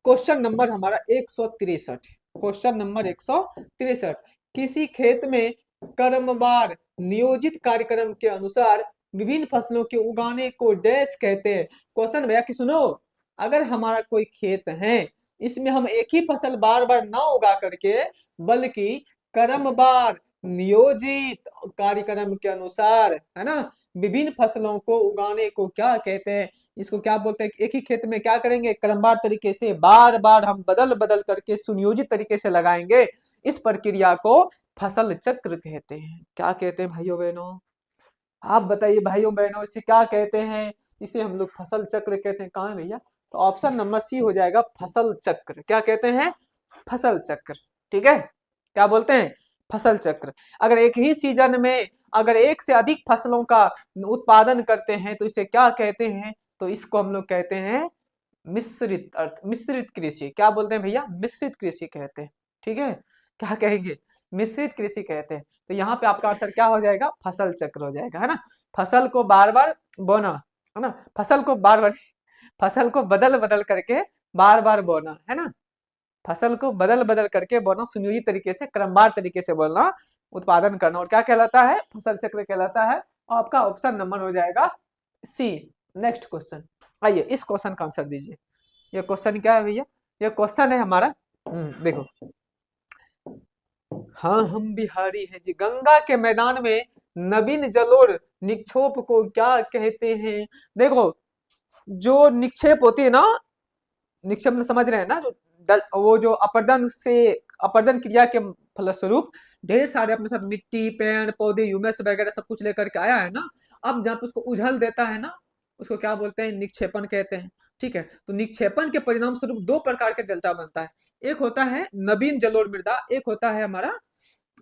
क्वेश्चन नंबर हमारा 163, क्वेश्चन नंबर 163, किसी खेत में क्रमवार नियोजित कार्यक्रम के अनुसार विभिन्न फसलों के उगाने को डैश कहते हैं। क्वेश्चन भैया कि सुनो, अगर हमारा कोई खेत है, इसमें हम एक ही फसल बार बार ना उगा करके, बल्कि क्रमवार नियोजित कार्यक्रम के अनुसार, है ना, विभिन्न फसलों को उगाने को क्या कहते हैं, इसको क्या बोलते हैं, एक ही खेत में क्या करेंगे, क्रमवार तरीके से बार बार हम बदल बदल करके सुनियोजित तरीके से लगाएंगे, इस प्रक्रिया को फसल चक्र कहते हैं। क्या कहते हैं भाइयों बहनों, आप बताइए भाइयों बहनों, इसे क्या कहते हैं, इसे हम लोग फसल चक्र कहते हैं। कहाँ है भैया, तो ऑप्शन नंबर सी हो जाएगा, फसल चक्र। क्या कहते हैं, फसल चक्र, ठीक है। क्या बोलते हैं, फसल चक्र। अगर एक ही सीजन में अगर एक से अधिक फसलों का उत्पादन करते हैं तो इसे क्या कहते हैं, तो इसको हम लोग कहते हैं मिश्रित अर्थ, मिश्रित कृषि। क्या बोलते हैं भैया, मिश्रित कृषि कहते हैं, ठीक है। क्या कहेंगे, मिश्रित कृषि कहते हैं। तो यहाँ पे आपका आंसर क्या हो जाएगा, फसल चक्र हो जाएगा, है ना। फसल को बार बार बोना, है ना, फसल को बार बार, फसल को बदल बदल करके बार बार बोना, है ना, फसल को बदल बदल करके बोना, सुनियोजित तरीके से, क्रमवार तरीके से बोलना, उत्पादन करना, और क्या कहलाता है, फसल चक्र कहलाता है। आपका ऑप्शन नंबर हो जाएगा सी। नेक्स्ट क्वेश्चन, आइए इस क्वेश्चन का आंसर दीजिए। ये क्वेश्चन क्या है भैया, ये क्वेश्चन है हमारा, देखो, हाँ हम बिहारी हैं जी, गंगा के मैदान में नवीन जलोढ़ निक्षोभ को क्या कहते हैं। देखो, जो निक्षेप होती है ना, निक्षेप में समझ रहे हैं ना, जो वो जो अपर्दन से, अपर्दन क्रिया के फलस्वरूप ढेर सारे अपने साथ मिट्टी, पेड़ पौधे, ह्यूमस वगैरह सब कुछ लेकर के आया है ना, अब जहाँ पे उसको उझल देता है ना, उसको क्या बोलते हैं, निक्षेपण कहते हैं, ठीक है। तो निक्षेपण के परिणाम स्वरूप 2 प्रकार के डेल्टा बनता है, एक होता है नवीन जलोढ़ मृदा, एक होता है हमारा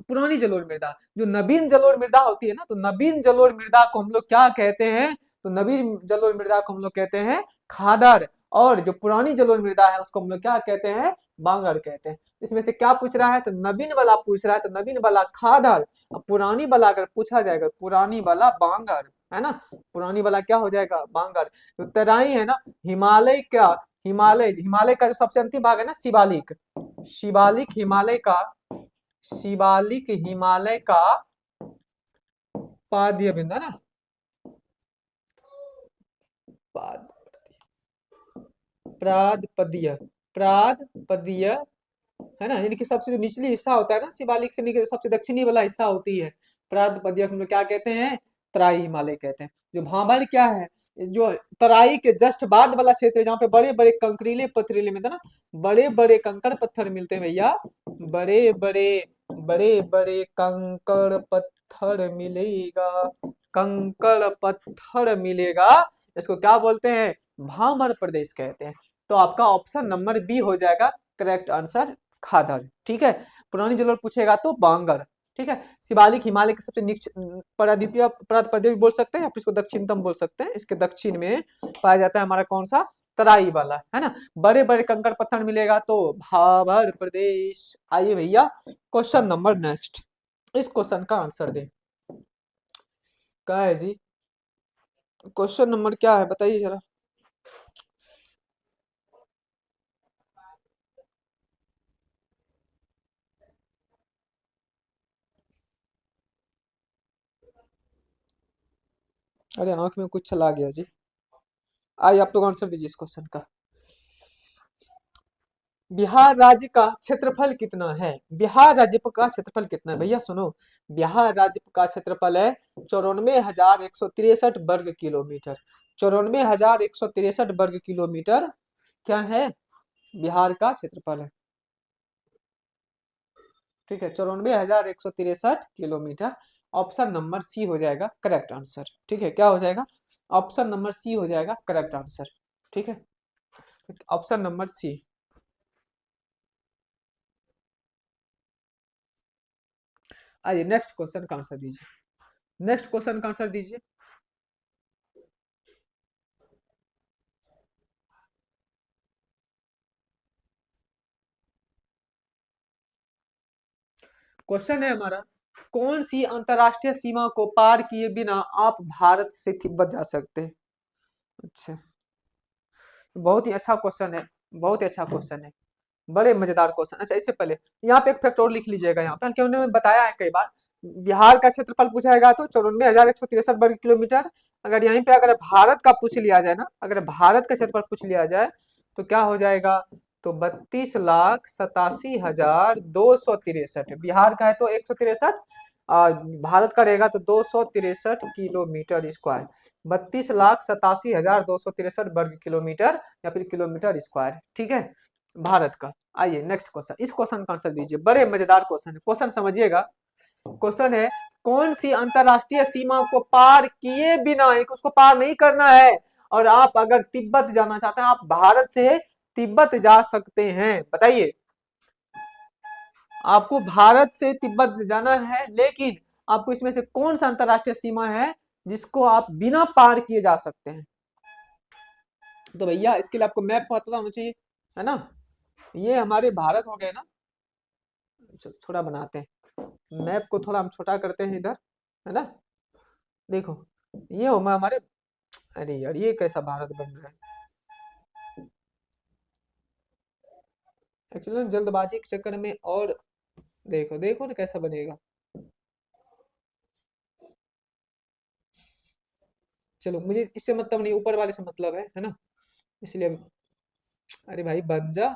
पुरानी जलोढ़ मृदा। जो नवीन जलोढ़ मृदा होती है ना, तो नवीन जलोढ़ मृदा को हम लोग क्या कहते हैं, तो नवीन जलोढ़ मृदा को हम लोग कहते हैं खादर, और जो पुरानी जलोढ़ मृदा है उसको हम लोग क्या कहते हैं, बांगर कहते हैं। इसमें से क्या पूछ रहा है, तो नवीन वाला पूछ रहा है, तो नवीन वाला खादर, और पुरानी वाला अगर पूछा जाएगा, पुरानी वाला बांगर, है ना, पुरानी वाला क्या हो जाएगा, बांगर। तो तराई है ना, हिमालय का, हिमालय, हिमालय का जो सबसे अंतिम भाग है ना, शिवालिक, शिवालिक हिमालय का, शिवालिक हिमालय का पाद्य बिंदु, है ना, प्रादपदीय, प्रादपदीय, है ना, यानी कि सबसे जो निचली हिस्सा होता है ना, शिवालिक से नीचे सबसे दक्षिणी वाला हिस्सा होती है प्रादपदीय, हम लोग क्या कहते हैं, तराई हिमालय कहते हैं। जो भाबर क्या है, जो तराई के जस्ट बाद वाला क्षेत्र है, जहाँ पे बड़े बड़े कंकरीले पथरीले मिलते हैं ना, बड़े बड़े कंकड़ पत्थर मिलते हैं भैया, बड़े बड़े, बड़े बड़े कंकड़ पत्थर मिलेगा, कंकड़ पत्थर मिलेगा, इसको क्या बोलते हैं, भाबर प्रदेश कहते हैं। तो आपका ऑप्शन नंबर बी हो जाएगा करेक्ट आंसर, खादर, ठीक है। पुरानी जलोढ़ पूछेगा तो बांगर, ठीक है। शिवालिक हिमालय के सबसे नीचे प्रादीपीय, प्रादपदीय भी बोल सकते हैं, या फिर इसको दक्षिणतम बोल सकते हैं। इसके दक्षिण में पाया जाता है हमारा कौन सा, तराई वाला, है ना। बड़े बड़े कंकड़ पत्थर मिलेगा तो भाबर प्रदेश। आइए भैया क्वेश्चन नंबर नेक्स्ट, इस क्वेश्चन का आंसर दे। क्या है जी, क्वेश्चन नंबर क्या है बताइए जरा। अरे आंख में कुछ चला गया जी। आइए आप लोग आंसर दीजिए इस क्वेश्चन का। बिहार राज्य का क्षेत्रफल कितना है? बिहार राज्य का क्षेत्रफल कितना है भैया सुनो। बिहार राज्य का क्षेत्रफल है 94,163 वर्ग किलोमीटर। 94,163 वर्ग किलोमीटर क्या है, बिहार का क्षेत्रफल है। ठीक है, 94,163 किलोमीटर। ऑप्शन नंबर सी हो जाएगा करेक्ट आंसर। ठीक है, क्या हो जाएगा, ऑप्शन नंबर सी हो जाएगा करेक्ट आंसर। ठीक है, ऑप्शन नंबर सी। आइए नेक्स्ट क्वेश्चन का आंसर दीजिए, नेक्स्ट क्वेश्चन का आंसर दीजिए। क्वेश्चन है हमारा, कौन सी अंतरराष्ट्रीय सीमा को पार किए बिना आप भारत से तिब्बत जा सकते हैं? अच्छा, बहुत ही अच्छा क्वेश्चन है, बहुत ही अच्छा क्वेश्चन है, बड़े मजेदार क्वेश्चन। अच्छा इससे पहले यहाँ पे एक फैक्ट और लिख लीजिएगा, यहाँ पे क्योंकि उन्होंने बताया है कई बार। बिहार का क्षेत्रफल पूछा जाएगा तो 94,163 वर्ग किलोमीटर। अगर यहीं पे अगर भारत का पूछ लिया जाए ना, अगर भारत का क्षेत्रफल पूछ लिया जाए तो क्या हो जाएगा, तो 32,87,263। बिहार का है तो 163, भारत का रहेगा तो 263 किलोमीटर स्क्वायर। 32,87,263 वर्ग किलोमीटर या फिर किलोमीटर स्क्वायर। ठीक है, भारत का। आइए नेक्स्ट क्वेश्चन, इस क्वेश्चन का आंसर दीजिए, बड़े मजेदार क्वेश्चन है, क्वेश्चन समझिएगा। क्वेश्चन है, कौन सी अंतरराष्ट्रीय सीमा को पार किए बिना, एक उसको पार नहीं करना है और आप अगर तिब्बत जाना चाहते हैं, आप भारत से तिब्बत जा सकते हैं, बताइए। आपको भारत से तिब्बत जाना है, लेकिन आपको इसमें से कौन सा अंतरराष्ट्रीय सीमा है जिसको आप बिना पार किए जा सकते हैं? तो भैया इसके लिए आपको मैप पता होना चाहिए, है ना। ये हमारे भारत हो गए ना, थोड़ा बनाते हैं मैप को, थोड़ा हम छोटा करते हैं इधर, है ना। देखो ये हो हमारे, अरे यार ये कैसा भारत बन रहा है, एक्चुअली जल्दबाजी के चक्कर में। और देखो देखो ना कैसा बनेगा। चलो मुझे इससे मतलब नहीं, ऊपर वाले से मतलब है ना, इसलिए अरे भाई बन जा,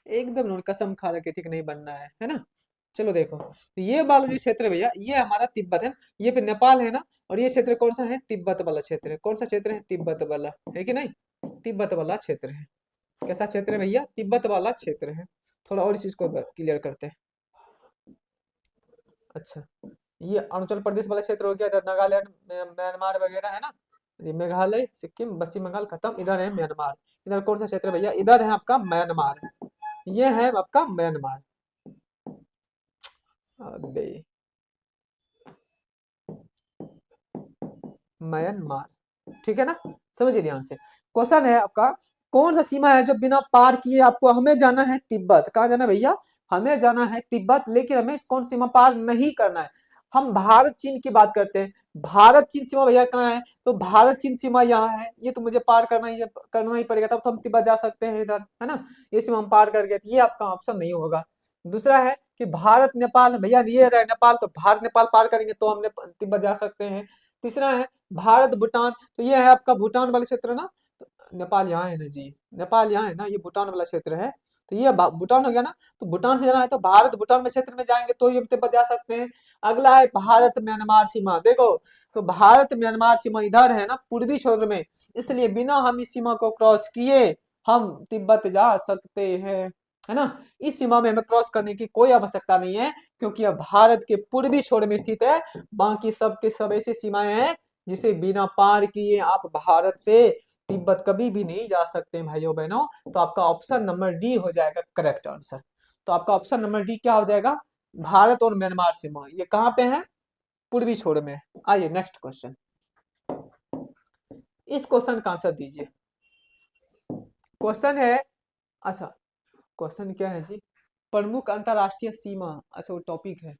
एकदम उन्होंने कसम खा रखी थी कि नहीं बनना है ना। चलो देखो, तो ये वाला जो क्षेत्र है भैया, ये हमारा तिब्बत है, ये पे नेपाल है ना। और ये क्षेत्र कौन सा है, तिब्बत वाला क्षेत्र है। कौन सा क्षेत्र है, तिब्बत वाला, है कि नहीं, तिब्बत वाला क्षेत्र है। कैसा क्षेत्र है भैया, तिब्बत वाला क्षेत्र है। थोड़ा और इस चीज को क्लियर करते हैं। अच्छा, ये अरुणाचल प्रदेश वाला क्षेत्र हो गया, इधर नागालैंड म्यांमार वगैरह है ना। ये मेघालय सिक्किम पश्चिम बंगाल खत्म, इधर है म्यांमार। इधर कौन सा क्षेत्र है भैया, इधर है आपका म्यांमार, ये है आपका म्यांमार। अबे म्यांमार, ठीक है ना, समझिए ध्यान से। क्वेश्चन है आपका, कौन सा सीमा है जो बिना पार किए आपको, हमें जाना है तिब्बत, कहाँ जाना है भैया, हमें जाना है तिब्बत, लेकिन हमें कौन सीमा पार नहीं करना है। हम भारत चीन की बात करते हैं, भारत चीन सीमा भैया कहाँ है, तो भारत चीन सीमा यहाँ है, ये तो मुझे पार करना ही पड़ेगा, तब तो हम तिब्बत जा सकते हैं इधर, है ना। ये सीमा हम पार कर गए, ये आपका ऑप्शन नहीं होगा। दूसरा है कि भारत नेपाल, भैया ये रहे नेपाल, तो भारत नेपाल पार करेंगे तो हमने तिब्बत जा सकते हैं। तीसरा है भारत भूटान, तो ये है आपका भूटान वाला क्षेत्र ना, तो नेपाल यहाँ है ना जी, नेपाल यहाँ है ना, ये भूटान वाला क्षेत्र है। तो ये भूटान हो गया ना, तो भूटान से जाना है तो भारत भूटान में क्षेत्र में जाएंगे तो ही हम तिब्बत जा सकते हैं। अगला है भारत म्यांमार सीमा, देखो तो भारत म्यांमार सीमा इधर है ना, पूर्वी छोर में, इसलिए बिना हम इस सीमा को क्रॉस किए हम तिब्बत जा सकते हैं, है ना। इस सीमा में हमें क्रॉस करने की कोई आवश्यकता नहीं है, क्योंकि यह भारत के पूर्वी छोर में स्थित है। बाकी सब के सब ऐसी सीमाएं हैं जिसे बिना पार किए आप भारत से तिब्बत कभी भी नहीं जा सकते भाइयों बहनों। तो आपका ऑप्शन नंबर डी हो जाएगा करेक्ट आंसर। तो आपका ऑप्शन नंबर डी क्या हो जाएगा, भारत और म्यांमार सीमा ये कहाँ पे है, पूर्वी छोर में। आइए नेक्स्ट क्वेश्चन, इस क्वेश्चन का आंसर दीजिए। क्वेश्चन है, अच्छा क्वेश्चन क्या है जी, प्रमुख अंतरराष्ट्रीय सीमा, अच्छा वो टॉपिक है।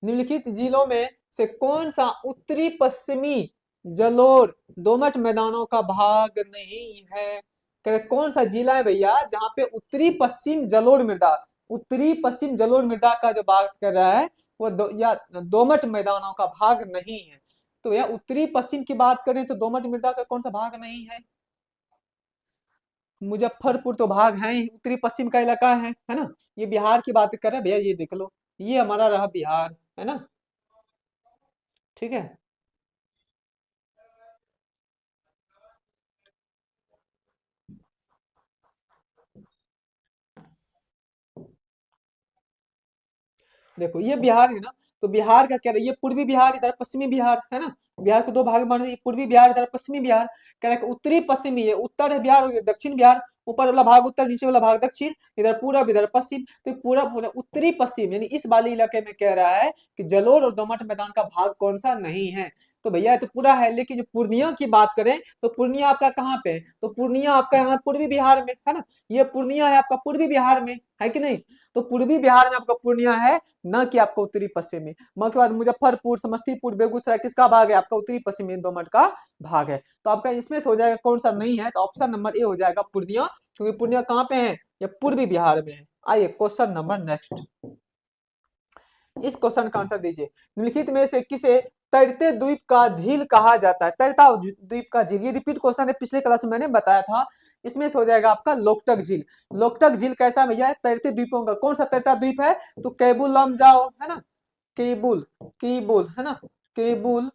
निम्नलिखित जिलों में से कौन सा उत्तरी पश्चिमी जलोढ़ दोमट मैदानों का भाग नहीं है? कौन सा जिला है भैया जहाँ पे उत्तरी पश्चिम जलोढ़ मृदा, उत्तरी पश्चिम जलोढ़ मृदा का जो बात कर रहा है वो या दोमट मैदानों का भाग नहीं है। तो भैया उत्तरी पश्चिम की बात करें तो दोमट मृदा का कौन सा भाग नहीं है? मुजफ्फरपुर तो भाग है ही, उत्तरी पश्चिम का इलाका है ना। ये बिहार की बात कर रहे हैं भैया, ये देख लो, ये हमारा रहा बिहार, है ना। ठीक है, देखो ये बिहार है ना, तो बिहार का क्या है, ये पूर्वी बिहार इधर पश्चिमी बिहार है ना। बिहार को दो भाग में बांट, पूर्वी बिहार इधर पश्चिमी बिहार। कह रहा है कि उत्तरी पश्चिमी है, उत्तर है बिहार और दक्षिण बिहार, ऊपर वाला भाग उत्तर, नीचे वाला भाग दक्षिण, इधर पूरब इधर पश्चिम, तो पूरा पूरा उत्तरी पश्चिम यानी इस वाले इलाके में कह रहा है कि जलोढ़ और दोमट मैदान का भाग कौन सा नहीं है। तो भैया तो पूरा है, लेकिन जो पूर्णिया की बात करें तो पूर्णिया आपका कहाँ पे है? तो पूर्णिया आपका यहाँ पूर्वी बिहार में है ना। ये पूर्णिया है आपका पूर्वी बिहार में, है कि नहीं। तो पूर्वी बिहार में आपका पूर्णिया है, न कि आपका उत्तरी पश्चिम में। के बाद मुजफ्फरपुर, समस्तीपुर, बेगूसराय किसका भाग है? आपका उत्तरी पश्चिमी दोमट का भाग है। तो आपका इसमें से हो जाएगा कौन सा नहीं है, तो ऑप्शन नंबर ए हो जाएगा पूर्णिया, क्योंकि पूर्णिया कहाँ पे है? ये पूर्वी बिहार में है। आइए क्वेश्चन नंबर नेक्स्ट, इस क्वेश्चन का आंसर दीजिए। निम्नलिखित में से किसे तैरते द्वीप का झील कहा जाता है? तैरता द्वीप का झील, ये रिपीट क्वेश्चन है, पिछले क्लास में मैंने बताया था। इसमें से हो जाएगा आपका लोकटक झील। लोकटक झील कैसा भैया? तैरते द्वीपों का कौन सा तैरता द्वीप है? तो केबुल लमजाओ है ना, केबुल, केबुल है ना, केबुल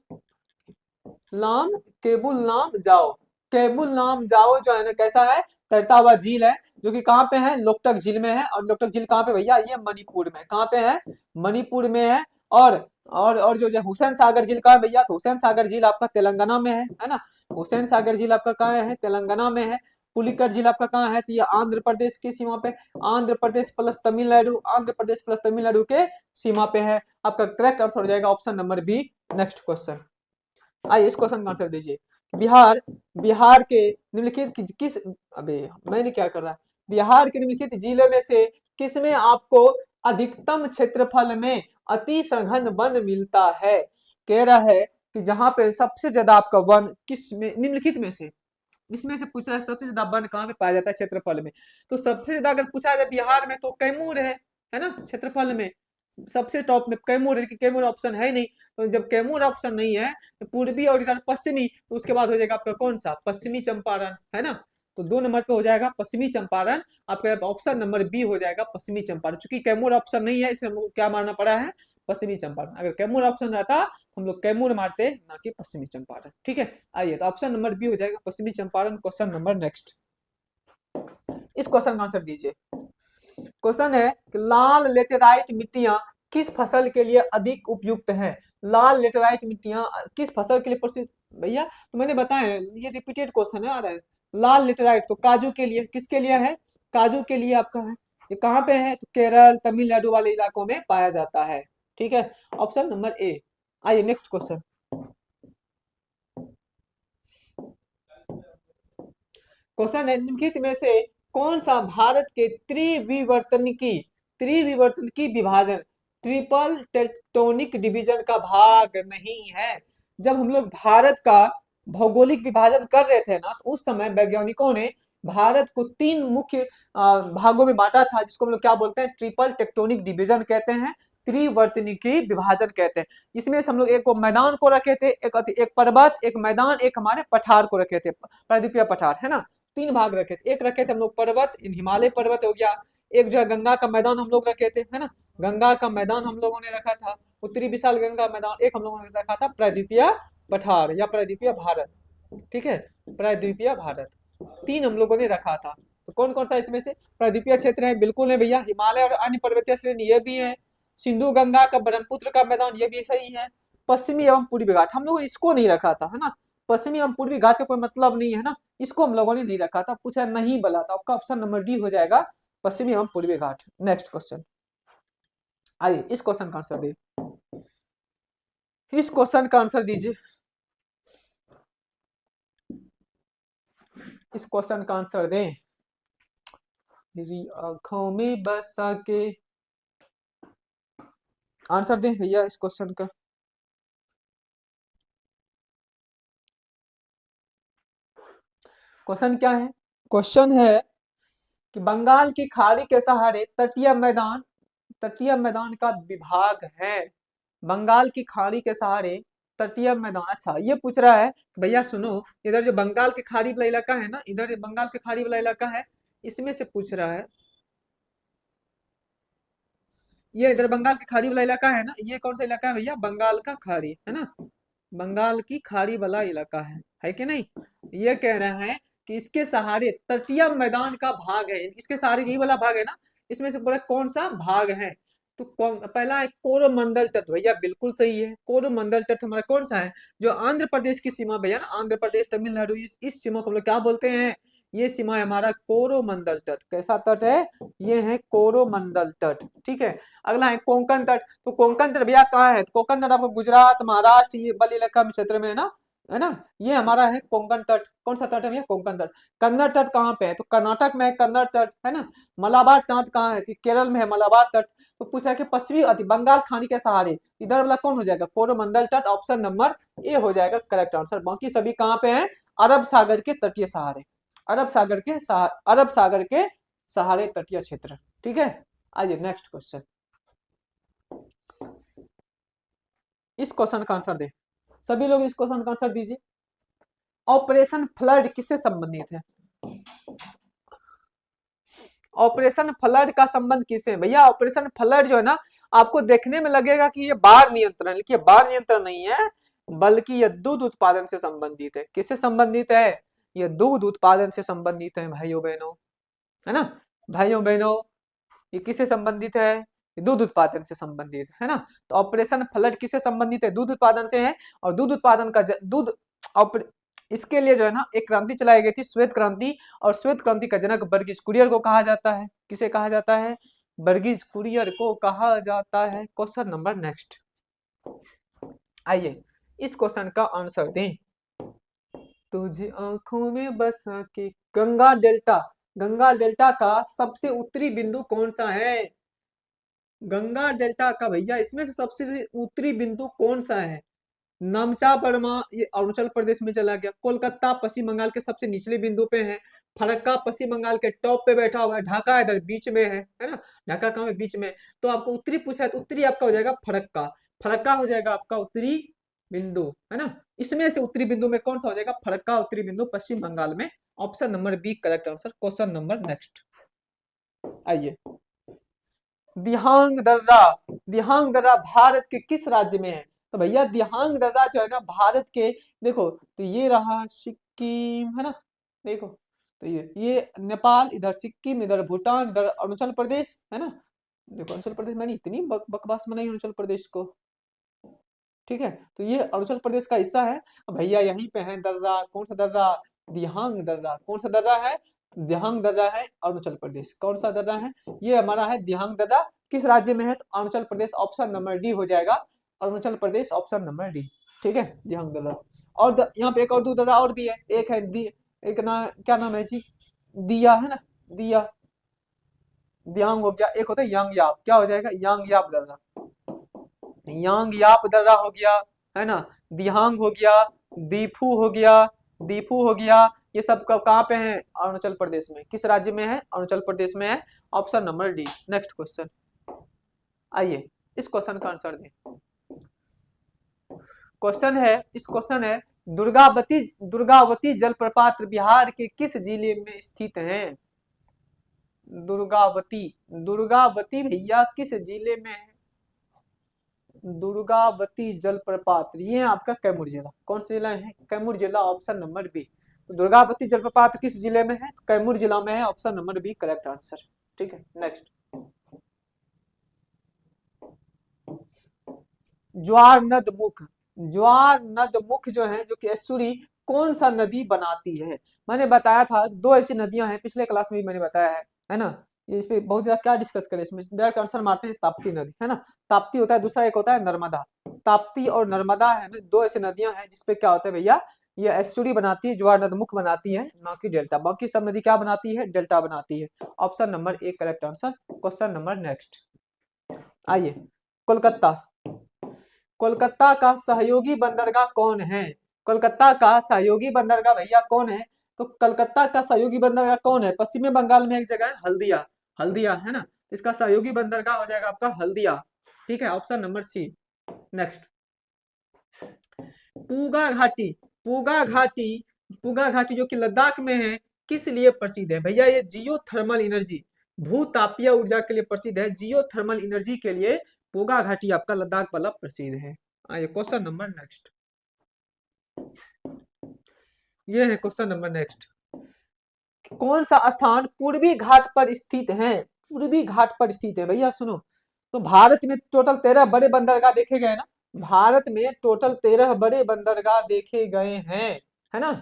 लाम, केबुल लाम जाओ, केबुल लाम जाओ जो है ना कैसा है? तैरता हुआ झील है, जो कि कहाँ पे है? लोकटक झील में है। और लोकटक झील कहाँ पे भैया? ये मणिपुर में। कहाँ पे है? मणिपुर में है। और जो हुसैन सागर झील कहाँ है भैया? तो हुसैन सागर झील आपका तेलंगाना में है ना। हुसैन सागर झील आपका कहाँ है? तेलंगाना में है। पुलिकट झील आपका कहाँ है? तो ये आंध्र प्रदेश की सीमा पे, आंध्र प्रदेश प्लस तमिलनाडु, आंध्र प्रदेश प्लस तमिलनाडु के सीमा पे है। आपका करेक्ट आंसर हो जाएगा option number B. Next question, आइए इस क्वेश्चन का आंसर दीजिए। बिहार, बिहार के निम्नलिखित किस, अबे मैंने क्या कर रहा, बिहार के निम्नलिखित जिले में से किसमें आपको अधिकतम क्षेत्रफल में अति सघन वन मिलता है? कह रहा है कि जहां पे सबसे ज्यादा आपका वन किस में, निम्नलिखित में से, इसमें से पूछ रहा है सबसे ज्यादा वन कहाँ पे पाया जाता है क्षेत्रफल में। तो सबसे ज्यादा अगर पूछा जाए बिहार में तो कैमूर है ना, क्षेत्रफल में सबसे टॉप में कैमूर है, कि कैमूर ऑप्शन है नहीं। तो जब कैमूर ऑप्शन नहीं है तो पूर्वी और इधर पश्चिमी, तो उसके बाद हो जाएगा आपका कौन सा? पश्चिमी चंपारण, है ना। तो 2 नंबर पे हो जाएगा पश्चिमी चंपारण। आपका ऑप्शन नंबर बी हो जाएगा पश्चिमी चंपारण। चूंकि कैमूर ऑप्शन नहीं है इसलिए हमको क्या मारना पड़ा है? पश्चिमी चंपारण। अगर कैमूर ऑप्शन रहता हम लोग कैमूर मारते, ना कि पश्चिमी चंपारण। ठीक है, आइए तो ऑप्शन नंबर बी हो जाएगा पश्चिमी चंपारण। क्वेश्चन नंबर नेक्स्ट, इस क्वेश्चन का आंसर दीजिए। क्वेश्चन है कि लाल लेटेराइट मिट्टियां किस फसल के लिए अधिक उपयुक्त है? लाल लेटेराइट मिट्टियां किस फसल के लिए प्रसिद्ध? भैया तो मैंने बताया, ये रिपीटेड क्वेश्चन है आ रहा है। लाल लेटेराइट तो काजू के लिए, किसके लिए है? काजू के लिए आपका है। ये कहाँ पे है? तो केरल तमिलनाडु वाले इलाकों में पाया जाता है। ठीक है, ऑप्शन नंबर ए। आइए नेक्स्ट क्वेश्चन, क्वेश्चन है निम्नलिखित में से कौन सा भारत के त्रिविवर्तनिकी, त्रिविवर्तनिकी विभाजन, ट्रिपल टेक्टोनिक डिवीजन का भाग नहीं है? जब हम लोग भारत का भौगोलिक विभाजन कर रहे थे ना, तो उस समय वैज्ञानिकों ने भारत को 3 मुख्य भागों में बांटा था, जिसको हम लोग क्या बोलते हैं? ट्रिपल टेक्टोनिक डिवीजन कहते हैं, त्रिवर्तनिकी विभाजन कहते हैं। इसमें से हम लोग एक मैदान को रखे थे, एक पर्वत, एक मैदान, एक हमारे पठार को रखे थे, प्रायद्वीपीय पठार, है ना। 3 भाग रखे थे, एक रखे थे हम लोग पर्वत, हिमालय पर्वत हो गया। एक जो है गंगा का मैदान हम लोग रखे थे, है ना, गंगा का मैदान हम लोगों ने रखा था, उत्तरी विशाल गंगा मैदान। एक हम लोगों ने रखा था प्रायद्वीपीय पठार या प्रायद्वीपीय भारत। ठीक है, प्रायद्वीपीय भारत 3 हम लोगों ने रखा था। तो कौन कौन सा इसमें से प्रायद्वीपीय क्षेत्र है? बिल्कुल है भैया, हिमालय और अन्य पर्वतीय श्रेणी ये भी है, सिंधु गंगा का ब्रह्मपुत्र का मैदान ये भी सही है, पश्चिमी एवं पूर्वी घाट हम लोगों ने इसको नहीं रखा था, है ना। पश्चिमी एवं पूर्वी घाट का कोई मतलब नहीं है ना, इसको हम लोगों ने नहीं रखा था, पूछा नहीं बोला था। आपका ऑप्शन नंबर डी हो जाएगा पश्चिमी एवं पूर्वी घाट। नेक्स्ट क्वेश्चन, आइए इस क्वेश्चन का आंसर दे, इस क्वेश्चन का आंसर दीजिए। इस क्वेश्चन का आंसर दें। मेरी आंखों में बसा के, आंसर दें भैया इस क्वेश्चन का। क्वेश्चन क्या है? क्वेश्चन है कि बंगाल की खाड़ी के सहारे तटीय मैदान का विभाग है। बंगाल की खाड़ी के सहारे तटीय मैदान। अच्छा, ये पूछ रहा है कि भैया सुनो, इधर जो बंगाल की खाड़ी वाला इलाका है ना, इधर जो बंगाल की खाड़ी वाला इलाका है, इसमें से पूछ रहा है। ये इधर बंगाल की खाड़ी वाला इलाका है ना, ये कौन सा इलाका है भैया? बंगाल का खाड़ी है ना, बंगाल की खाड़ी वाला इलाका है कि नहीं? ये कह रहे हैं कि इसके सहारे तटीय मैदान का भाग है, इसके सहारे यही वाला भाग है ना, इसमें से पूरा कौन सा भाग है? तो कौन पहला है? कोरोमंडल तट। भैया बिल्कुल सही है, कोरोमंडल तट हमारा कौन सा है? जो आंध्र प्रदेश की सीमा भैया ना, आंध्र प्रदेश तमिलनाडु, इस सीमा को हम लोग क्या बोलते हैं? ये सीमा है हमारा कोरोमंडल तट। कैसा तट है? ये है कोरोमंडल तट। ठीक है। अगला है कोंकण तट। तो कोंकण तट भैया कहाँ है? तो कोंकण तट आपको गुजरात, महाराष्ट्र, ये बल इलाका में क्षेत्र में है ना, है ना? ये हमारा है कोंकण तट। कौन सा तट है भैया? कोंकण तट। कन्नड़ तट कहाँ पे है? तो कर्नाटक में है कन्नड़ तट, है ना? मलाबार तट कहाँ है? तो केरल में है मलाबार तट। तो पूछा कि पश्चिमी बंगाल खाड़ी के सहारे इधर वाला कौन हो जाएगा? कोरोमंडल तट। ऑप्शन नंबर ए हो जाएगा करेक्ट आंसर। बाकी सभी कहाँ पे हैं? अरब सागर के तटीय सहारे, अरब सागर के सहारे तटीय क्षेत्र। ठीक है। आइए नेक्स्ट क्वेश्चन, इस क्वेश्चन का आंसर दे। सभी लोग इस क्वेश्चन का आंसर दीजिए। ऑपरेशन फ्लड किससे संबंधित है? ऑपरेशन फ्लड का संबंध किससे है? भैया ऑपरेशन फ्लड जो है ना, आपको देखने में लगेगा कि ये बाढ़ नियंत्रण, लेकिन बाढ़ नियंत्रण नहीं है, बल्कि यह दूध उत्पादन से संबंधित है। किससे संबंधित है? यह दूध उत्पादन से संबंधित है भाइयों बहनों, है ना? भाइयों बहनों, ये किससे संबंधित है? दूध उत्पादन से संबंधित है ना। तो ऑपरेशन फ्लड किससे संबंधित है? दूध उत्पादन से है। और दूध उत्पादन का दूध इसके लिए जो है ना, एक क्रांति चलाई गई थी, श्वेत क्रांति। और श्वेत क्रांति का जनक वर्गीज कुरियन को कहा जाता है। किसे कहा जाता है? वर्गीज कुरियन को कहा जाता है। क्वेश्चन नंबर नेक्स्ट, आइए इस क्वेश्चन का आंसर दें। तुझे आंखों में बसा के, गंगा डेल्टा का सबसे उत्तरी बिंदु कौन सा है? गंगा डेल्टा का भैया इसमें से सबसे उत्तरी बिंदु कौन सा है? नामचा बर्मा, ये अरुणाचल प्रदेश में चला गया। कोलकाता पश्चिम बंगाल के सबसे निचले बिंदु पे है। फरक्का पश्चिम बंगाल के टॉप पे बैठा हुआ है। ढाका इधर बीच में है ना? ढाका कहाँ है? बीच में। तो आपको उत्तरी पूछा है, तो उत्तरी आपका हो जाएगा फरक्का। फरक्का हो जाएगा आपका उत्तरी बिंदु, है ना? इसमें से उत्तरी बिंदु में कौन सा हो जाएगा? फरक्का उत्तरी बिंदु पश्चिम बंगाल में। Option number B correct answer. Question number next, आइए दिहांग दर्रा भारत के किस राज्य में है? तो भैया दिहांग दर्रा जो है ना, भारत के, देखो तो ये रहा सिक्किम, है ना? देखो तो ये नेपाल, इधर सिक्किम, इधर भूटान, इधर अरुणाचल प्रदेश, है ना? देखो अरुणाचल प्रदेश, मैंने इतनी बकवास बनाई अरुणाचल प्रदेश को। ठीक है, तो ये अरुणाचल प्रदेश का हिस्सा है भैया। यहीं पे है दर्रा। कौन सा दर्रा? दिहांग दर्रा। कौन सा दर्रा है? दिहांग दर्रा है अरुणाचल प्रदेश। कौन सा दर्रा है? ये हमारा है दिहांग दर्रा। किस राज्य में है? तो Arunachal Pradesh. Option number D हो जाएगा, Arunachal Pradesh. Option number D. ठीक है, दिहांग दर्रा। और यहाँ पे एक और दो दर्रा और भी है। एक है एक ना, क्या नाम है जी? दिया, है ना? दिया, दिहांग हो गया। एक होता है यांग याप। क्या हो जाएगा? यांग याप दर्रा। यांग याप दर्रा हो गया, है ना? दिहांग हो गया, दीफू हो गया, दीफू हो गया। ये सब कहाँ पे है? अरुणाचल प्रदेश में। किस राज्य में है? अरुणाचल प्रदेश में है। Option number D. Next question, आइए इस क्वेश्चन का आंसर दें। क्वेश्चन है दुर्गावती जलप्रपात बिहार के किस जिले में स्थित है? दुर्गावती भैया किस जिले में है? दुर्गावती जलप्रपात, ये आपका कैमूर जिला। कौन सा जिला है? कैमूर जिला। Option number B. तो दुर्गावती जलप्रपात किस जिले में है? कैमूर जिला में है। Option number B correct answer. ठीक है, नेक्स्ट, ज्वार नद मुख जो है, जो कि एस्चुरी कौन सा नदी बनाती है? मैंने बताया था दो ऐसी नदियां हैं, पिछले क्लास में भी मैंने बताया है ना? ये इस पे बहुत ज्यादा क्या डिस्कस करें, इसमें डायरेक्ट आंसर मारते हैं ताप्ती नदी, है ना? ताप्ती होता है, दूसरा एक होता है नर्मदा। ताप्ती और नर्मदा है ना, दो ऐसी नदियां हैं जिसपे क्या होता है भैया? ये एस्चुरी बनाती है, ज्वार नदमुख बनाती है, ना कि डेल्टा। बाकी सब नदी क्या बनाती है? डेल्टा बनाती है। Option number A correct answer. Question number next. आइए, कोलकाता। कोलकाता का सहयोगी बंदरगाह कौन है? कोलकाता का सहयोगी बंदरगाह भैया कौन है? तो कलकत्ता का सहयोगी बंदरगाह कौन है? पश्चिमी बंगाल में एक जगह है हल्दिया। हल्दिया है ना, इसका सहयोगी बंदरगाह हो जाएगा आपका हल्दिया। ठीक है, option number C. Next, Puga घाटी। पूगा घाटी, पूगा घाटी जो कि लद्दाख में है, किस लिए प्रसिद्ध है भैया? ये जियो थर्मल एनर्जी, भूतापीय ऊर्जा के लिए प्रसिद्ध है। जियो थर्मल एनर्जी के लिए पूगा घाटी आपका लद्दाख वाला प्रसिद्ध है। आइए क्वेश्चन नंबर नेक्स्ट। ये है क्वेश्चन नंबर नेक्स्ट। कौन सा स्थान पूर्वी घाट पर स्थित है? पूर्वी घाट पर स्थित है भैया सुनो। तो भारत में टोटल 13 बड़े बंदरगाह देखे गए ना। भारत में टोटल 13 बड़े बंदरगाह देखे गए हैं, है ना।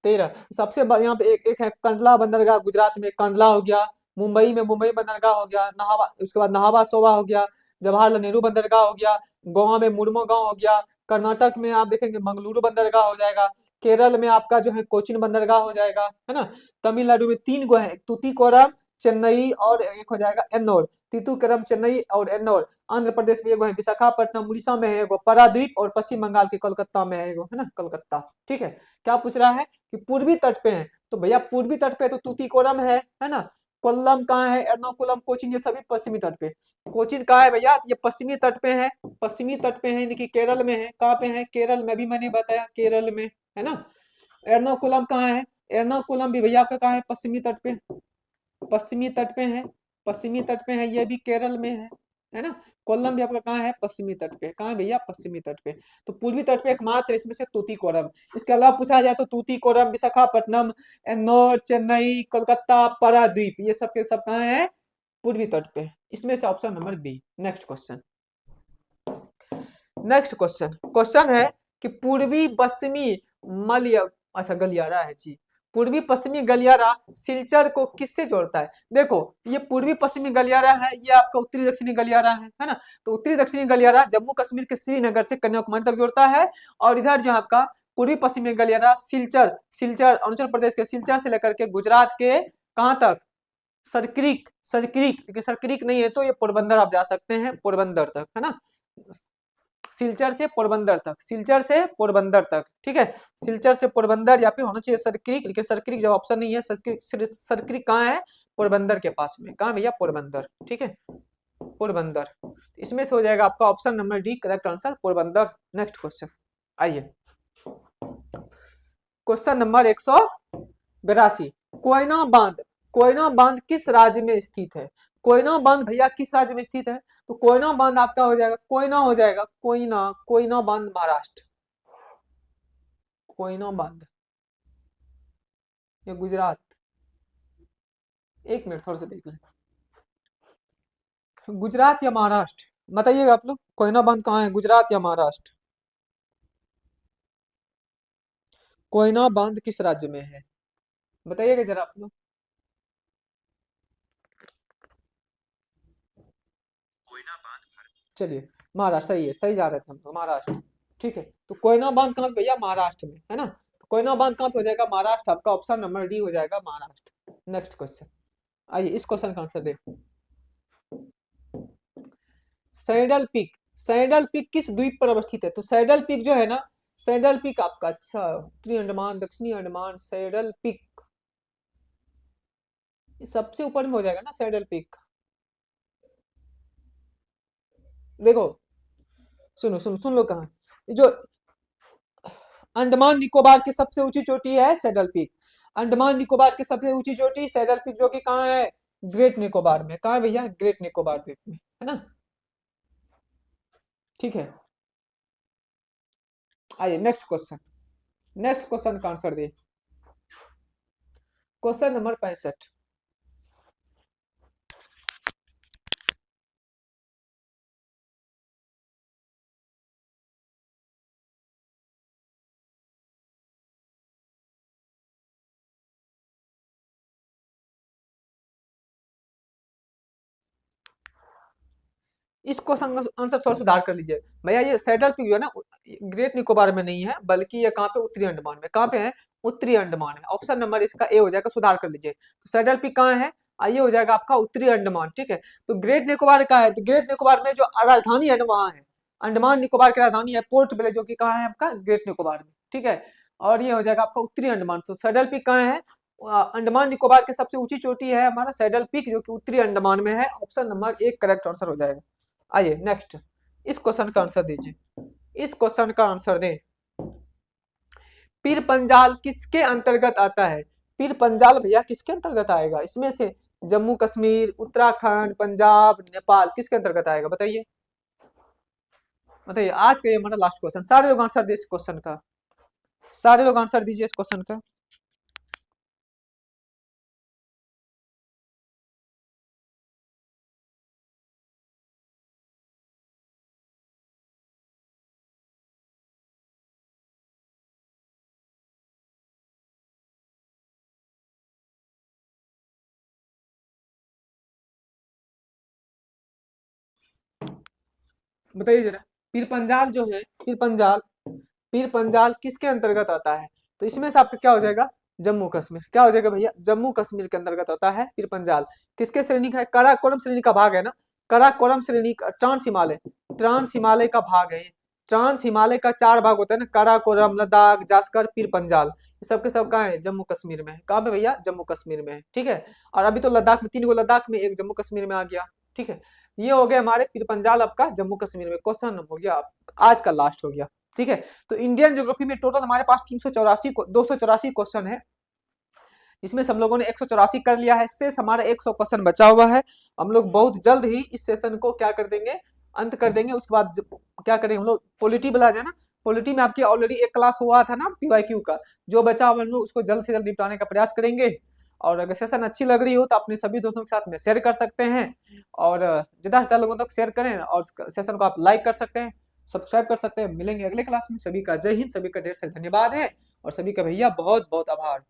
13 सबसे यहाँ पे एक है कंडला बंदरगाह, गुजरात में कंडला हो गया। मुंबई में मुंबई बंदरगाह हो गया, नहावा, उसके बाद नहावा सोवा हो गया। जवाहरलाल नेहरू बंदरगाह हो गया। गोवा में मुर्मो गांव हो गया। कर्नाटक में आप देखेंगे मंगलुरु बंदरगाह हो जाएगा। केरल में आपका जो है कोचिन बंदरगाह हो जाएगा, है ना। तमिलनाडु में 3 गो है, तूतीकोरम, चेन्नई और एक हो जाएगा एन्नौर। तीतुकरम, चेन्नई और एन्नौर। आंध्र प्रदेश में एगो है विशाखापट्टनम, उड़ीसा में है एगो पारादीप, और पश्चिम बंगाल के कोलकाता में है एगो, है ना, कोलकाता। ठीक है, क्या पूछ रहा है कि पूर्वी तट पे है, तो भैया पूर्वी तट पे तो तूतीकोरम है ना। कोल्लम कहाँ है? एर्नाकुलम, कोचीन, ये सभी पश्चिमी तट पे। कोचीन कहाँ है भैया? ये पश्चिमी तट पे है। पश्चिमी तट पे है, यानी कि केरल में है। कहाँ पे है? केरल में, भी मैंने बताया केरल में, है ना। एर्नाकुलम कहाँ है? एर्नाकुलम भी भैया आपका कहाँ है? पश्चिमी तट पे। पश्चिमी तट पे है। पश्चिमी तट पे है, ये भी केरल में है ना। कोल्लम भी आपका कहाँ है? पश्चिमी तट पे। कहाँ है भैया? पश्चिमी तट पे। तो पूर्वी तट पे एकमात्र इसमें से तूतीकोरम। इसके अलावा पूछा जाए तो तूतीकोरम, विशाखापट्टनम, एन्नौर, चेन्नई, कोलकाता, पारादीप, ये सब के सब कहाँ है? पूर्वी तट पे। इसमें से option number B. Next question. Next question, question है कि पूर्वी पश्चिमी मलय, अच्छा गलियारा है जी। पूर्वी पश्चिमी गलियारा सिलचर को किससे जोड़ता है? देखो, ये पूर्वी पश्चिमी गलियारा है, ये आपका उत्तरी दक्षिणी गलियारा है ना। तो उत्तरी दक्षिणी गलियारा जम्मू कश्मीर के श्रीनगर से कन्याकुमारी तक जोड़ता है। और इधर जो आपका पूर्वी पश्चिमी गलियारा सिलचर, सिलचर अरुणाचल प्रदेश के सिलचर से लेकर के गुजरात के कहाँ तक? सरक्रीक, सरक्रीक, लेकिन सरक्रीक नहीं है तो ये पोरबंदर आप जा सकते हैं, पोरबंदर तक, है ना। सिलचर से पोरबंदर तक, सिलचर से पोरबंदर तक, ठीक है। सिलचर से पोरबंदर या फिर होना चाहिए सरक्रीक, लेकिन सरक्रीक जब ऑप्शन नहीं है। सरक्रीक, सरक्रीक कहाँ है? पोरबंदर के पास में। कहाँ भैया? पोरबंदर, ठीक है, पोरबंदर। इसमें से हो जाएगा आपका option number D correct answer, Porbandar. Next question. आइए, क्वेश्चन नंबर 182। कोयना बांध। कोयना बांध किस राज्य में स्थित है? कोयना बांध भैया किस राज्य में स्थित है? तो कोयना बांध आपका हो जाएगा, कोयना हो जाएगा, कोयना, कोयना बांध महाराष्ट्र। कोयना बांध या गुजरात, एक मिनट थोड़ा सा देख लें। गुजरात या महाराष्ट्र, बताइएगा आप लोग, कोयना बांध कहाँ है? गुजरात या महाराष्ट्र? कोयना बांध किस राज्य में है? बताइएगा जरा आप लोग। चलिए, महाराष्ट्र सही है, सही जा रहे थे हम तो, महाराष्ट्र। ठीक है, तो कोयना बांध कहाँ पे भैया? महाराष्ट्र में, है ना। तो कोयना बांध कहाँ पे हो जाएगा? महाराष्ट्र। आपका ऑप्शन नंबर डी हो जाएगा, महाराष्ट्र। Next question. आइए, इस क्वेश्चन का आंसर दे। Saddle Peak. सैडल पीक किस द्वीप पर अवस्थित है? तो सैडल पीक जो है ना, सैडल पीक आपका, अच्छा, उत्तरी अंडमान, दक्षिणी अंडमान, सैडल पीक सबसे ऊपर में हो जाएगा ना, सैडल पीक। देखो, सुनो सुनो सुन लो कहाँ। ये जो अंडमान निकोबार की सबसे ऊंची चोटी है सैडल पीक। अंडमान निकोबार की सबसे ऊंची चोटी सैडल पीक, जो कि कहाँ है? ग्रेट निकोबार में। कहाँ है भैया? ग्रेट निकोबार द्वीप में, है ना। ठीक है, आइए नेक्स्ट क्वेश्चन। नेक्स्ट क्वेश्चन का आंसर दे। Question number 65। इस क्वेश्चन का आंसर थोड़ा सुधार कर लीजिए भैया। ये सैडल पीक जो है ना ग्रेट निकोबार में नहीं है, बल्कि ये कहाँ पे, उत्तरी अंडमान में। कहाँ पे है, उत्तरी अंडमान में। ऑप्शन नंबर इसका ए हो जाएगा, सुधार कर लीजिए। तो सैडल पीक कहाँ है, आइए हो जाएगा आपका उत्तरी अंडमान, ठीक है। तो ग्रेट निकोबार कहाँ है, तो ग्रेट निकोबार में जो राजधानी है ना वहाँ है, अंडमान निकोबार की राजधानी है पोर्ट ब्लेयर, जो कि कहाँ है आपका, ग्रेट निकोबार में, ठीक है। और ये हो जाएगा आपका उत्तरी अंडमान। तो सैडल पीक कहाँ है, अंडमान निकोबार की सबसे ऊंची चोटी है हमारा सैडल पीक, जो कि उत्तरी अंडमान में है। ऑप्शन नंबर एक करेक्ट आंसर हो जाएगा। आइए नेक्स्ट, इस क्वेश्चन का आंसर दीजिए। इस क्वेश्चन का आंसर दें, पीर पंजाल किसके अंतर्गत आता है। पीर पंजाल भैया किसके अंतर्गत आएगा, इसमें से जम्मू कश्मीर, उत्तराखंड, पंजाब, नेपाल, किसके अंतर्गत आएगा बताइए। बताइए, आज का ये हमारा लास्ट क्वेश्चन। सारे लोग आंसर दे इस क्वेश्चन का, सारे लोग आंसर दीजिए इस क्वेश्चन का। बताइए जरा, पीर पंजाल जो है, पीर पंजाल, पीर पंजाल किसके अंतर्गत आता है। तो इसमें से आपका क्या हो जाएगा, जम्मू कश्मीर। क्या हो जाएगा भैया, जम्मू कश्मीर के अंतर्गत होता है पीर पंजाल। किसके श्रेणी का है, काराकोरम श्रेणी का भाग है ना, काराकोरम श्रेणी का, ट्रांस हिमालय, ट्रांस हिमालय का भाग है। ट्रांस हिमालय का 4 भाग होता है ना, काराकोरम, लद्दाख, जास्कर, पीर पंजाल। ये सब के सब कहाँ है, जम्मू कश्मीर में है। कहाँ पे भैया, जम्मू कश्मीर में है, ठीक है। और अभी तो लद्दाख में 3 गो लद्दाख में, एक जम्मू कश्मीर में आ गया, ठीक है। ये हो गया हमारे पीर पंजाल आपका जम्मू कश्मीर में। क्वेश्चन हो गया आज का लास्ट हो गया, ठीक है। तो इंडियन ज्योग्राफी में टोटल हमारे पास 384 284 क्वेश्चन है। इसमें से हम लोगों ने 184 कर लिया है, शेष हमारा 100 क्वेश्चन बचा हुआ है। हम लोग बहुत जल्द ही इस सेशन को क्या कर देंगे, अंत कर देंगे। उसके बाद क्या करेंगे हम लोग, पॉलिटी वाला जाए ना, पॉलिटी में आपकी ऑलरेडी एक क्लास हुआ था ना पीवाईक्यू का, जो बचा हुआ हम लोग उसको जल्द से जल्द निपटाने का प्रयास करेंगे। और अगर सेशन अच्छी लग रही हो तो अपने सभी दोस्तों के साथ में शेयर कर सकते हैं, और ज़्यादा से ज़्यादा लोगों तक शेयर करें, और सेशन को आप लाइक कर सकते हैं, सब्सक्राइब कर सकते हैं। मिलेंगे अगले क्लास में। सभी का जय हिंद, सभी का ढेर सारा धन्यवाद है, और सभी का भैया बहुत बहुत आभार।